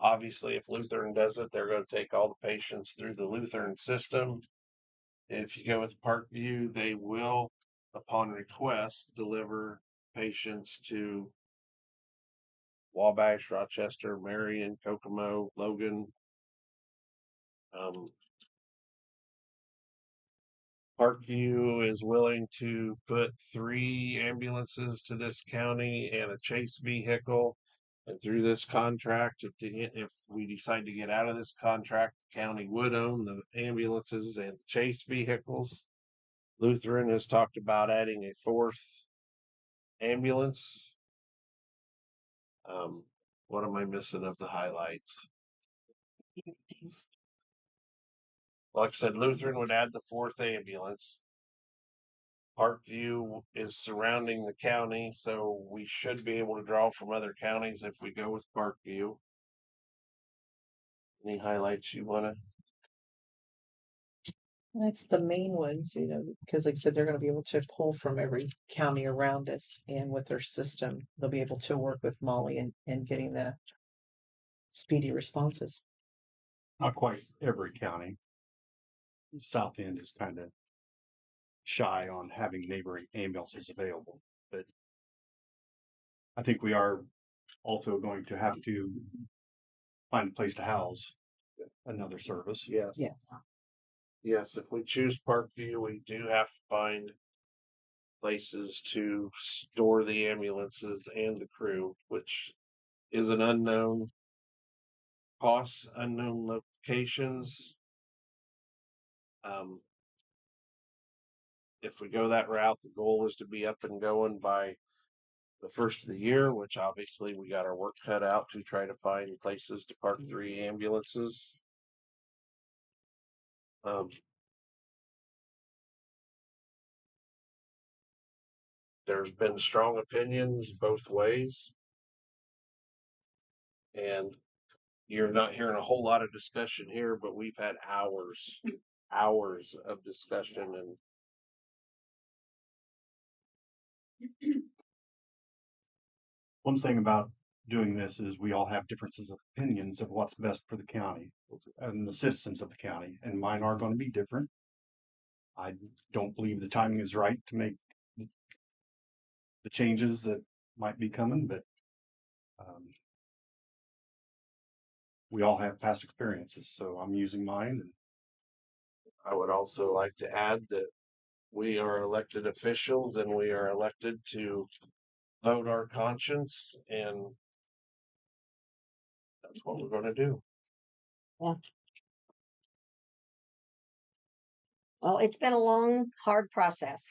Speaker 1: Obviously, if Lutheran does it, they're going to take all the patients through the Lutheran system. If you go with Parkview, they will, upon request, deliver patients to Wabash, Rochester, Marion, Kokomo, Logan. Parkview is willing to put 3 ambulances to this county and a chase vehicle. And through this contract, if we decide to get out of this contract, the county would own the ambulances and the chase vehicles. Lutheran has talked about adding a 4th ambulance. What am I missing of the highlights? Like I said, Lutheran would add the 4th ambulance. Parkview is surrounding the county, so we should be able to draw from other counties if we go with Parkview. Any highlights you want to?
Speaker 5: That's the main ones, because like I said, they're going to be able to pull from every county around us, and with their system, they'll be able to work with Molly and getting the speedy responses.
Speaker 3: Not quite every county. South End is kind of shy on having neighboring ambulances available, but I think we are also going to have to find a place to house another service.
Speaker 1: Yes.
Speaker 5: Yes.
Speaker 1: Yes, if we choose Parkview, we do have to find places to store the ambulances and the crew, which is an unknown cost, unknown locations. If we go that route, the goal is to be up and going by the first of the year, which obviously we got our work cut out to try to find places to park 3 ambulances. There's been strong opinions both ways, and you're not hearing a whole lot of discussion here, but we've had hours of discussion. And
Speaker 3: One thing about doing this is we all have differences of opinions of what's best for the county and the citizens of the county, and mine are going to be different. I don't believe the timing is right to make the changes that might be coming, but we all have past experiences, so I'm using mine. And
Speaker 1: I would also like to add that we are elected officials and we are elected to vote our conscience, and that's what we're going to do.
Speaker 10: yeah. Well, it's been a long, hard process.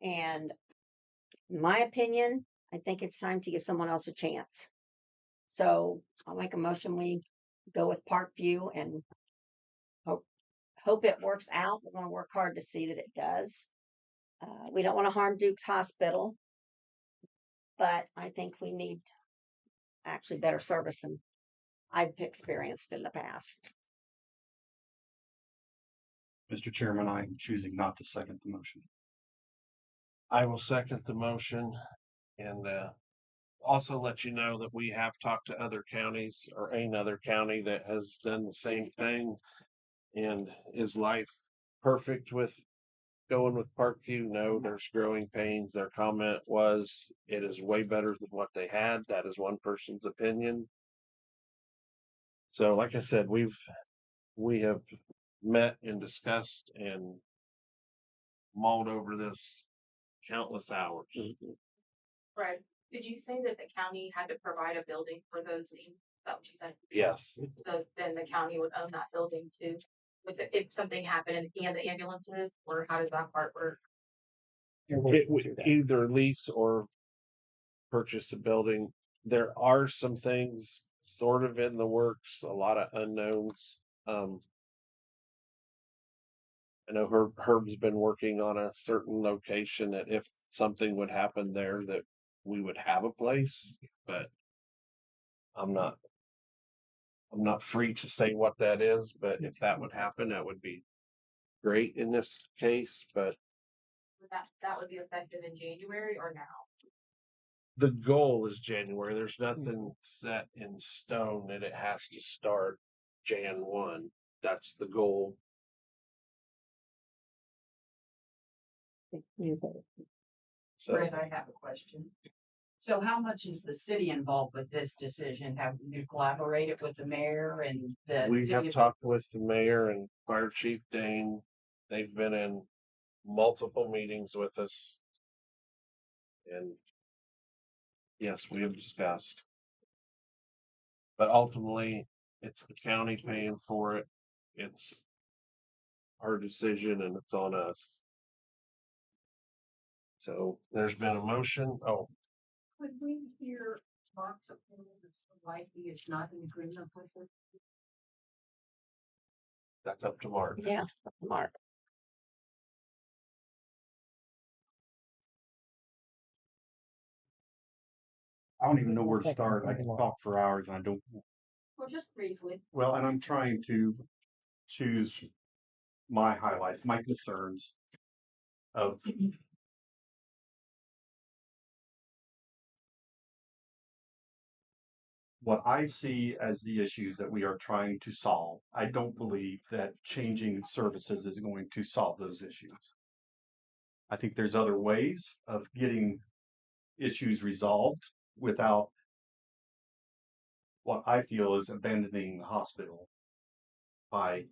Speaker 10: And in my opinion, I think it's time to give someone else a chance. So I'll make a motion. We go with Parkview and hope it works out. We're going to work hard to see that it does. We don't want to harm Duke's Hospital, but I think we need actually better service than I've experienced in the past.
Speaker 3: Mr. Chairman, I am choosing not to second the motion.
Speaker 1: I will second the motion, and also let you know that we have talked to other counties, or another county that has done the same thing. And is life perfect with going with Parkview? No, there's growing pains. Their comment was it is way better than what they had. That is one person's opinion. So like I said, we have met and discussed and mulled over this countless hours.
Speaker 12: Right. Did you say that the county had to provide a building for those needs? Is that what you said?
Speaker 1: Yes.
Speaker 12: So then the county would own that building too, with the, if something happened and the ambulances, or how does that part work?
Speaker 1: It would either lease or purchase a building. There are some things sort of in the works, a lot of unknowns. I know Herb's been working on a certain location that if something would happen there that we would have a place, but I'm not free to say what that is, but if that would happen, that would be great in this case. But
Speaker 12: That would be effective in January or now?
Speaker 1: the goal is January. There's nothing set in stone that it has to start Jan 1. That's the goal. So
Speaker 2: Fred, I have a question. So how much is the city involved with this decision? Have you collaborated with the mayor and the
Speaker 1: we
Speaker 2: city
Speaker 1: have
Speaker 2: of-
Speaker 1: talked with the mayor and Fire Chief Dane. They've been in multiple meetings with us. And yes, we have discussed. But ultimately, it's the county paying for it. It's our decision and it's on us. So there's been a motion. Oh,
Speaker 2: Could we hear Mark's opinion as to why he is not in agreement with it?
Speaker 1: that's up to Mark.
Speaker 10: Yeah, Mark.
Speaker 3: I don't even know where to start. I can talk for hours and I don't.
Speaker 2: Well, just briefly.
Speaker 3: Well, and I'm trying to choose my highlights, my concerns of what I see as the issues that we are trying to solve. I don't believe that changing services is going to solve those issues. I think there's other ways of getting issues resolved without what I feel is abandoning the hospital by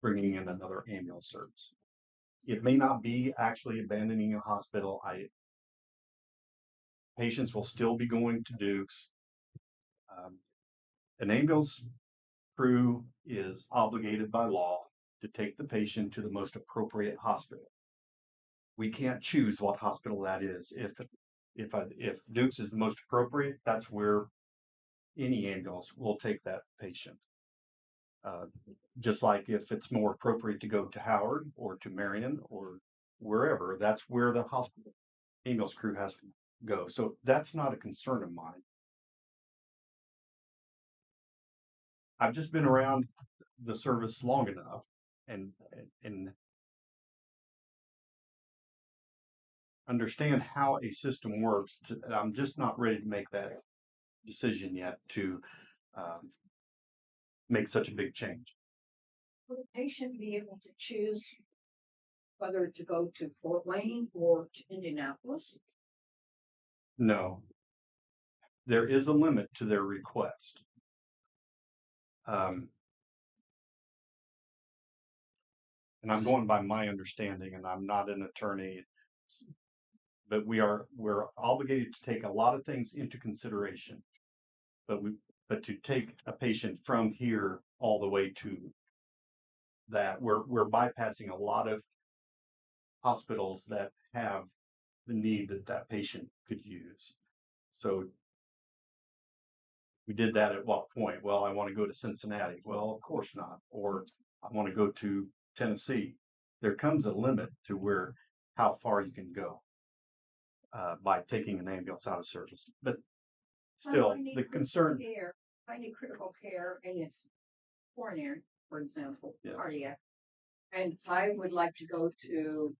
Speaker 3: bringing in another ambulance service. It may not be actually abandoning a hospital. Patients will still be going to Duke's. An ambulance crew is obligated by law to take the patient to the most appropriate hospital. We can't choose what hospital that is. If Duke's is the most appropriate, that's where any ambulance will take that patient. Just like if it's more appropriate to go to Howard or to Marion or wherever, that's where the hospital ambulance crew has to go. So that's not a concern of mine. I've just been around the service long enough and understand how a system works. I'm just not ready to make that decision yet to make such a big change.
Speaker 2: Will the patient be able to choose whether to go to Fort Wayne or to Indianapolis?
Speaker 3: No, there is a limit to their request. And I'm going by my understanding, and I'm not an attorney, but we're obligated to take a lot of things into consideration. But to take a patient from here all the way to that, we're bypassing a lot of hospitals that have the need that patient could use. So we did that at what point? Well, I want to go to Cincinnati. Well, of course not. Or I want to go to Tennessee. There comes a limit to how far you can go by taking an ambulance out of service. But still, the concern.
Speaker 2: I need critical care and it's coronary, for example,
Speaker 3: Yes.
Speaker 2: cardiac. And I would like to go to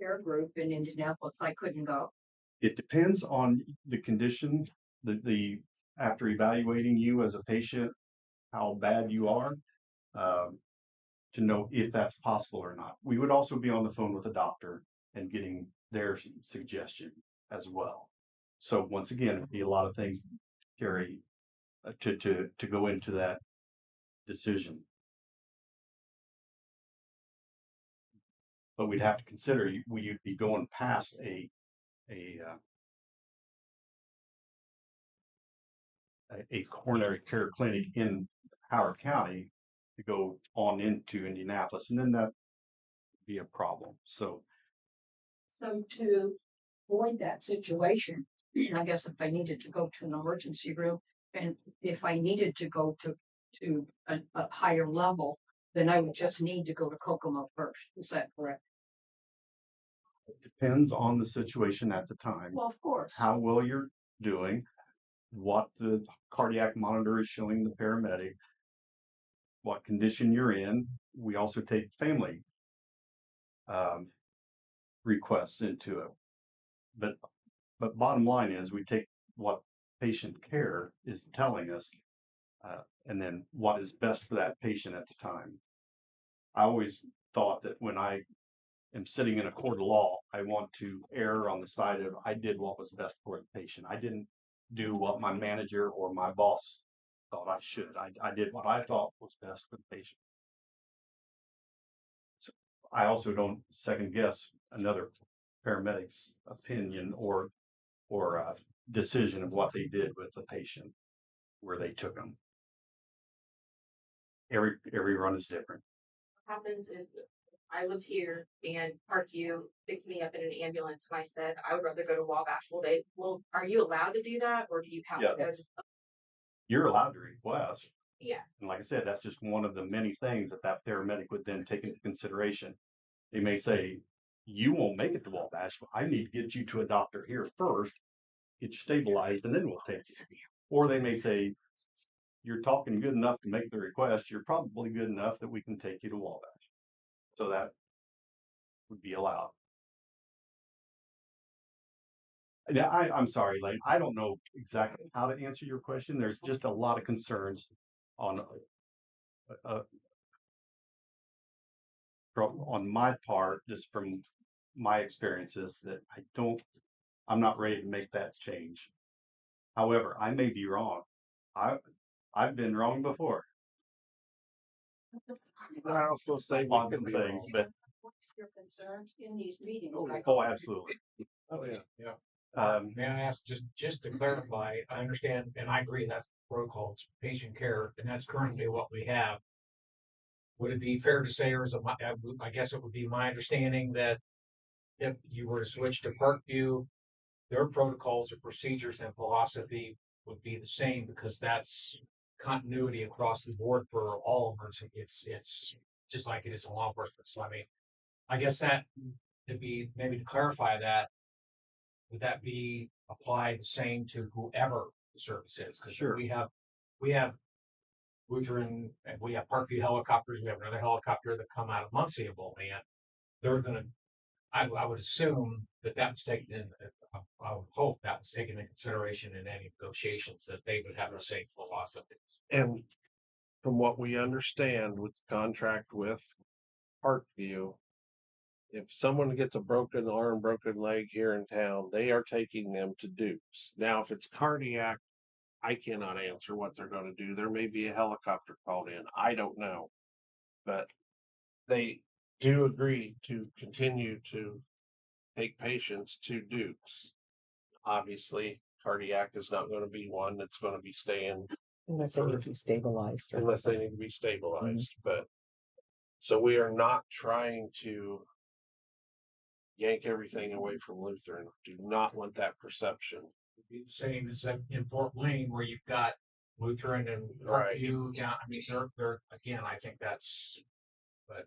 Speaker 2: care group in Indianapolis. I couldn't go.
Speaker 3: It depends on the condition, the after evaluating you as a patient, how bad you are, to know if that's possible or not. We would also be on the phone with a doctor and getting their suggestion as well. So once again, it'd be a lot of things, Carrie, to go into that decision. But we'd have to consider you'd be going past a coronary care clinic in Howard County to go on into Indianapolis, and then that would be a problem. So
Speaker 2: to avoid that situation, I guess if I needed to go to an emergency room and if I needed to go to a higher level, then I would just need to go to Kokomo first. Is that correct?
Speaker 3: it depends on the situation at the time,
Speaker 2: Well, of course.
Speaker 3: how well you're doing, what the cardiac monitor is showing the paramedic, what condition you're in. We also take family requests into it. But bottom line is we take what patient care is telling us, and then what is best for that patient at the time. I always thought that when I am sitting in a court of law, I want to err on the side of I did what was best for the patient. I didn't do what my manager or my boss thought I should. I did what I thought was best for the patient. So I also don't second guess another paramedic's opinion or decision of what they did with the patient, where they took them. Every run is different.
Speaker 12: What happens if I lived here and Parkview picked me up in an ambulance and I said I would rather go to Wabash? Well, are you allowed to do that, or do you have to go to?
Speaker 3: You're allowed to request.
Speaker 12: Yeah.
Speaker 3: And like I said, that's just one of the many things that paramedic would then take into consideration. They may say, you won't make it to Wabash. I need to get you to a doctor here first, get you stabilized, and then we'll take you. Or they may say, you're talking good enough to make the request. You're probably good enough that we can take you to Wabash. So that would be allowed. Yeah, I'm sorry, Lane. I don't know exactly how to answer your question. There's just a lot of concerns on my part, just from my experiences, that I'm not ready to make that change. However, I may be wrong. I've been wrong before.
Speaker 1: I also say
Speaker 3: on some things, but
Speaker 2: Your concerns in these meetings.
Speaker 3: oh, absolutely.
Speaker 1: oh yeah.
Speaker 13: May I ask, just to clarify, I understand, and I agree that's protocol, it's patient care, and that's currently what we have. Would it be fair to say, or I guess it would be my understanding that if you were to switch to Parkview, their protocols or procedures and philosophy would be the same, because that's continuity across the board for all emergency. It's just like it is in law enforcement. So I mean, I guess that to be, maybe to clarify that, would that be applied the same to whoever the service is? Because
Speaker 3: sure,
Speaker 13: we have Lutheran and we have Parkview helicopters. We have another helicopter that come out of Muncie and they're going to. I would assume that was taken in. I would hope that was taken into consideration in any negotiations, that they would have the same philosophies.
Speaker 1: And from what we understand with the contract with Parkview, if someone gets a broken arm, broken leg here in town, they are taking them to Dukes. Now, if it's cardiac, I cannot answer what they're going to do. There may be a helicopter called in. I don't know. But they do agree to continue to take patients to Dukes. Obviously, cardiac is not going to be one that's going to be staying
Speaker 5: Unless they need to be stabilized.
Speaker 1: unless they need to be stabilized. But so we are not trying to yank everything away from Lutheran. Do not want that perception.
Speaker 13: It'd be the same as in Fort Wayne, where you've got Lutheran and
Speaker 1: Right.
Speaker 13: Parkview. Yeah, I mean, they're again. I think that's, but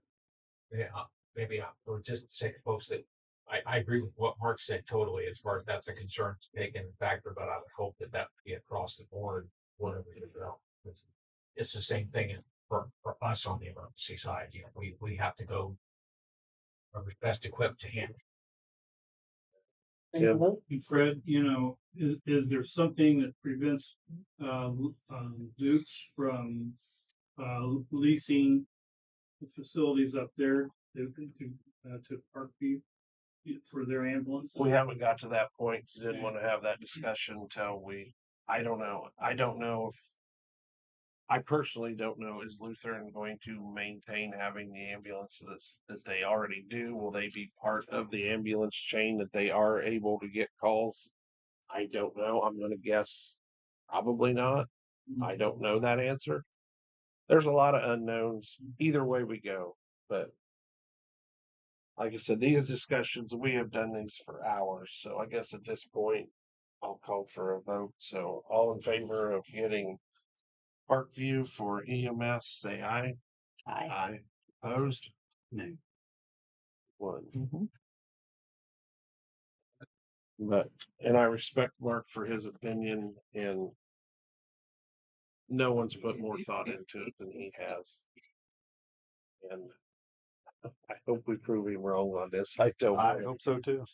Speaker 13: yeah, maybe or just to say folks that I agree with what Mark said totally, as far as that's a concern to take into factor. But I would hope that would be across the board wherever you go. It's the same thing for us on the emergency side. You know, we have to go whoever's best equipped to handle.
Speaker 1: Yeah.
Speaker 14: And Fred, you know, is there something that prevents Dukes from leasing the facilities up there to Parkview for their ambulance?
Speaker 1: We haven't got to that point. So didn't want to have that discussion until I don't know. I don't know if I personally don't know, is Lutheran going to maintain having the ambulances that they already do? Will they be part of the ambulance chain that they are able to get calls? I don't know. I'm going to guess probably not. I don't know that answer. There's a lot of unknowns either way we go. But like I said, these discussions, we have done these for hours. So I guess at this point, I'll call for a vote. So all in favor of getting Parkview for EMS, say aye.
Speaker 10: Aye.
Speaker 1: Aye. Opposed?
Speaker 3: No.
Speaker 1: One.
Speaker 5: Mhm.
Speaker 1: But, and I respect Mark for his opinion, and no one's put more thought into it than he has. And I hope we prove him wrong on this. I don't
Speaker 3: I
Speaker 1: know.
Speaker 3: hope so too.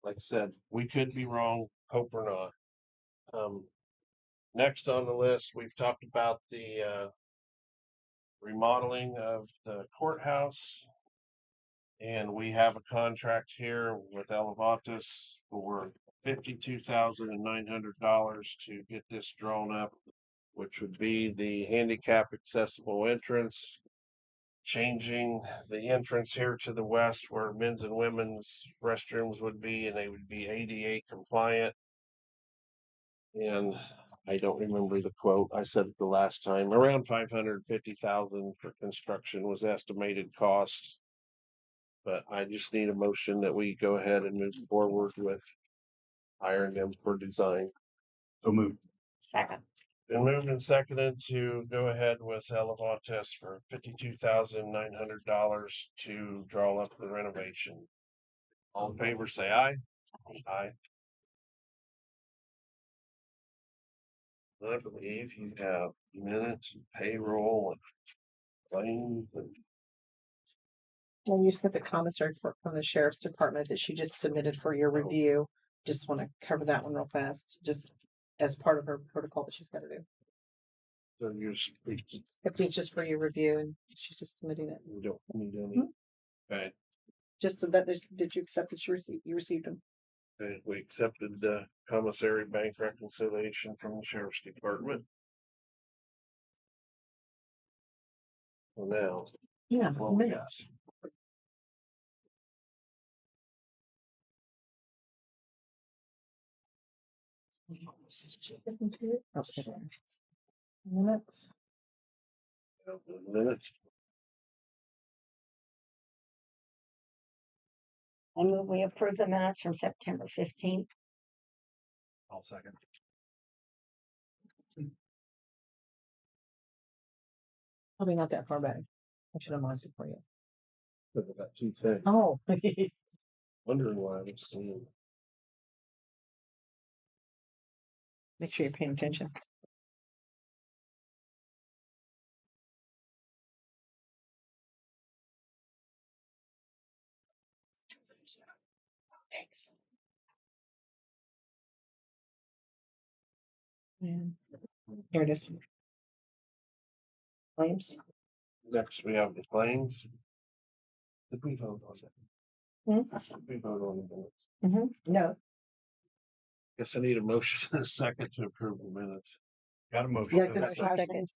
Speaker 1: Like I said, we could be wrong, hope we're not. Next on the list, we've talked about the remodeling of the courthouse. And we have a contract here with Elevatus for $52,900 to get this drawn up, which would be the handicap accessible entrance, changing the entrance here to the west where men's and women's restrooms would be, and they would be ADA compliant. And I don't remember the quote. I said it the last time. Around $550,000 for construction was estimated cost. But I just need a motion that we go ahead and move forward with hiring them for design.
Speaker 3: So moved.
Speaker 10: Second.
Speaker 1: Been moved and seconded to go ahead with Elevatus for $52,900 to draw up the renovation. All in favor, say aye. Aye. I believe you have minutes, and payroll, and claims, and
Speaker 5: Well, you just got the commissary report from the sheriff's department that she just submitted for your review. Just want to cover that one real fast, just as part of her protocol that she's got to do.
Speaker 1: so
Speaker 5: It's just for your review, and she's just submitting it.
Speaker 1: we don't need any. Okay.
Speaker 5: Just so that did you accept that you received them?
Speaker 1: Okay, we accepted the commissary bank reconciliation from the sheriff's department. So now,
Speaker 5: Yeah,
Speaker 1: what we got?
Speaker 5: minutes. Okay. Minutes.
Speaker 1: Minutes.
Speaker 10: I move we approve the minutes from September 15th.
Speaker 3: I'll second.
Speaker 5: Probably not that far back. I should have marked it for you.
Speaker 1: But I got two things.
Speaker 5: Oh.
Speaker 1: Wondering why I was seeing.
Speaker 5: Make sure you're paying attention. Thanks. And here it is. Claims.
Speaker 1: Next, we have the claims. Did we vote on that? Did we vote on the minutes?
Speaker 5: No.
Speaker 1: Guess I need a motion in a second to approve the minutes.
Speaker 3: Got a motion.
Speaker 5: Yeah,
Speaker 3: and a
Speaker 5: good.
Speaker 3: second.
Speaker 10: Second.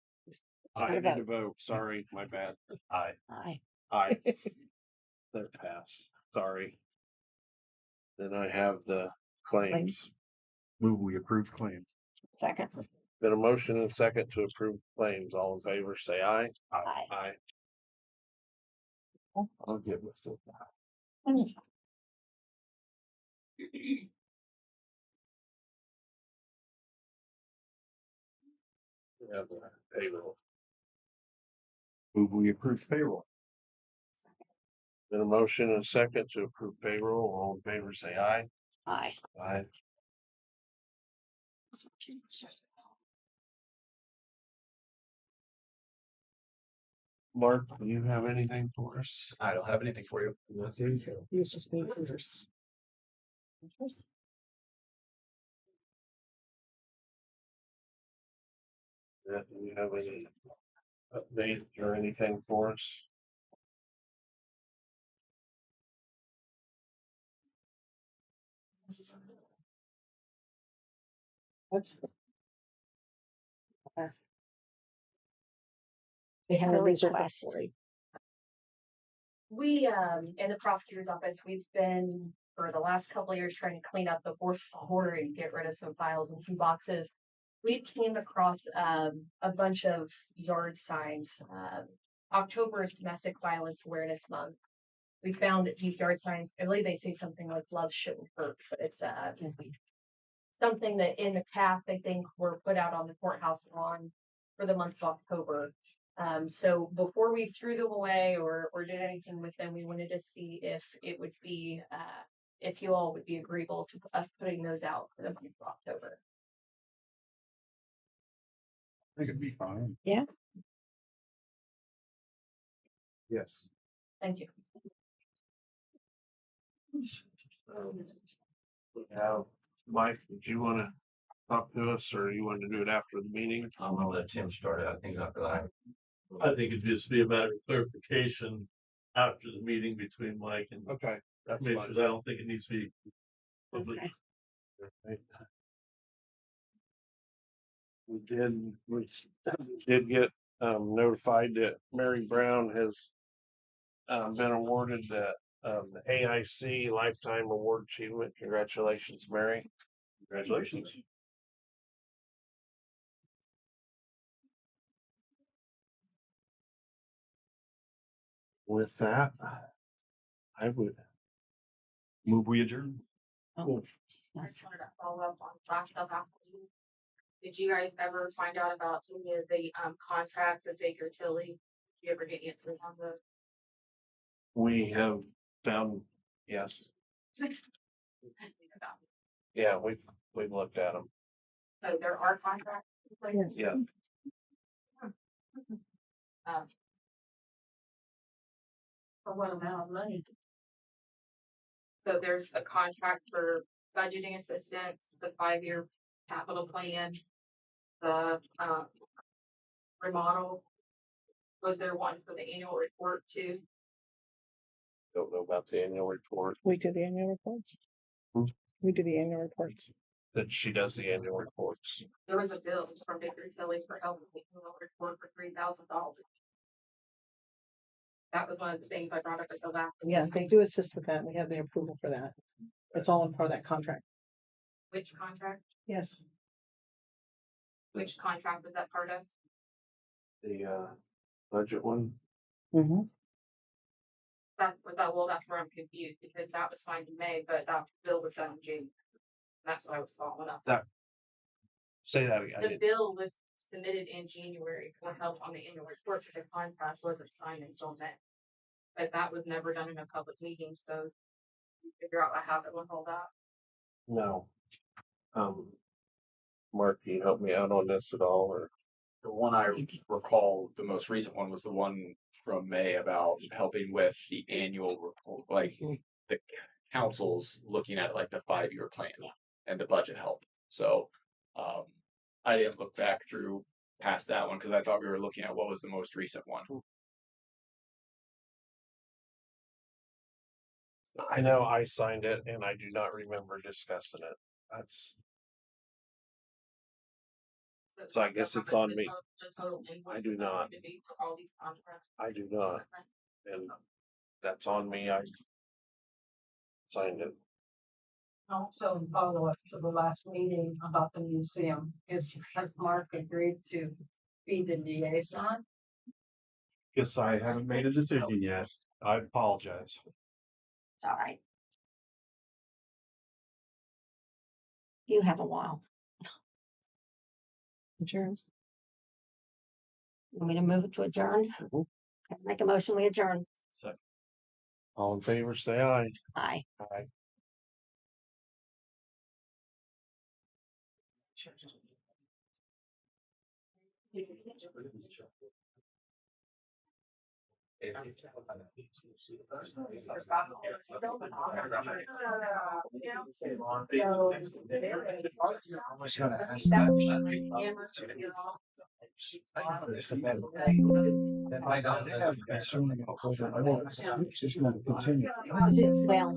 Speaker 1: I need to vote. Sorry, my bad.
Speaker 3: Aye.
Speaker 10: Aye.
Speaker 1: Aye. That passed. Sorry. Then I have the claims.
Speaker 3: Move we approve claims.
Speaker 10: Second.
Speaker 1: Been a motion and a second to approve claims. All in favor, say aye.
Speaker 10: Aye.
Speaker 1: Aye. I'll get with it. We have the payroll.
Speaker 3: Move we approve payroll.
Speaker 1: Been a motion and a second to approve payroll. All in favor, say aye.
Speaker 10: Aye.
Speaker 1: Aye. Mark, do you have anything for us?
Speaker 8: I don't have anything for you.
Speaker 1: Nothing.
Speaker 5: Use just need yours.
Speaker 1: Do you have any updates or anything for us?
Speaker 5: That's
Speaker 10: We have a
Speaker 5: These are for
Speaker 10: request.
Speaker 5: Cory.
Speaker 12: We, in the prosecutor's office, we've been for the last couple of years trying to clean up the fourth floor and get rid of some files and some boxes. We came across a bunch of yard signs. October is Domestic Violence Awareness Month. We found these yard signs. I believe they say something like "Love shouldn't hurt," but it's something that in the past I think were put out on the courthouse lawn for the month of October. So before we threw them away or did anything with them, we wanted to see if it would be if you all would be agreeable to us putting those out for the month of October.
Speaker 3: I think it'd be fine.
Speaker 10: Yeah.
Speaker 3: Yes.
Speaker 12: Thank you.
Speaker 1: We have Mike. Did you want to talk to us, or you want to do it after the meeting?
Speaker 6: I'm gonna let Tim start it. I think after that.
Speaker 15: I think it'd just be a matter of clarification after the meeting between Mike and
Speaker 1: Okay, that's
Speaker 15: me,
Speaker 1: fine.
Speaker 15: because I don't think it needs to be public.
Speaker 10: Okay.
Speaker 1: We did get notified that Mary Brown has been awarded the AIC Lifetime Award Achievement. Congratulations, Mary.
Speaker 3: Congratulations.
Speaker 1: With that, I would
Speaker 3: Move we adjourn.
Speaker 10: Oh,
Speaker 12: I just wanted to follow up on last stuff after you. Did you guys ever find out about any of the contracts with Baker Tilly? Did you ever get answers on those?
Speaker 1: we have found, yes, yeah, we've looked at them.
Speaker 12: So there are contracts in place?
Speaker 10: yes.
Speaker 1: Yeah,
Speaker 12: For what amount of money? So there's a contract for budgeting assistance, the 5-year capital plan, the remodel. Was there one for the annual report too?
Speaker 1: don't know about the annual report.
Speaker 5: We do the annual reports.
Speaker 1: Hmm?
Speaker 5: We do the annual reports.
Speaker 1: That she does the annual reports.
Speaker 12: There was a bill from Baker Tilly for help with the annual report for $3,000. That was one of the things I brought up at the last.
Speaker 5: Yeah, they do assist with that. We have the approval for that. It's all in part of that contract.
Speaker 12: Which contract?
Speaker 5: Yes.
Speaker 12: Which contract was that part of?
Speaker 1: The budget one.
Speaker 5: Mm-hmm.
Speaker 12: Well, that's where I'm confused because that was signed in May, but that bill was done in June. That's what I was following up.
Speaker 1: Say that again.
Speaker 12: The bill was submitted in January for help on the annual report, but the contract wasn't signed until May. But that was never done in a public meeting, so you figure out what happened with all that.
Speaker 1: No. Mark, can you help me out on this at all, or?
Speaker 8: The one I recall, the most recent one was the one from May about helping with the annual report, like the council's looking at like the 5-year plan and the budget help. So I didn't look back through past that one because I thought we were looking at what was the most recent one.
Speaker 1: I know I signed it and I do not remember discussing it. So I guess it's on me. I do not. I do not. And that's on me. I signed it.
Speaker 2: Also, in follow up to the last meeting about the museum, has Mark agreed to be the liaison?
Speaker 3: Guess I haven't made a decision yet. I apologize.
Speaker 10: It's all right. You have a while.
Speaker 5: Adjourn.
Speaker 10: Want me to move it to adjourn? Okay, make a motion, we adjourn.
Speaker 3: Second.
Speaker 1: All in favor, say aye.
Speaker 10: Aye.
Speaker 1: Aye.
Speaker 10: Well,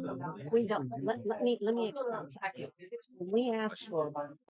Speaker 10: we don't, let me explain something. When we asked for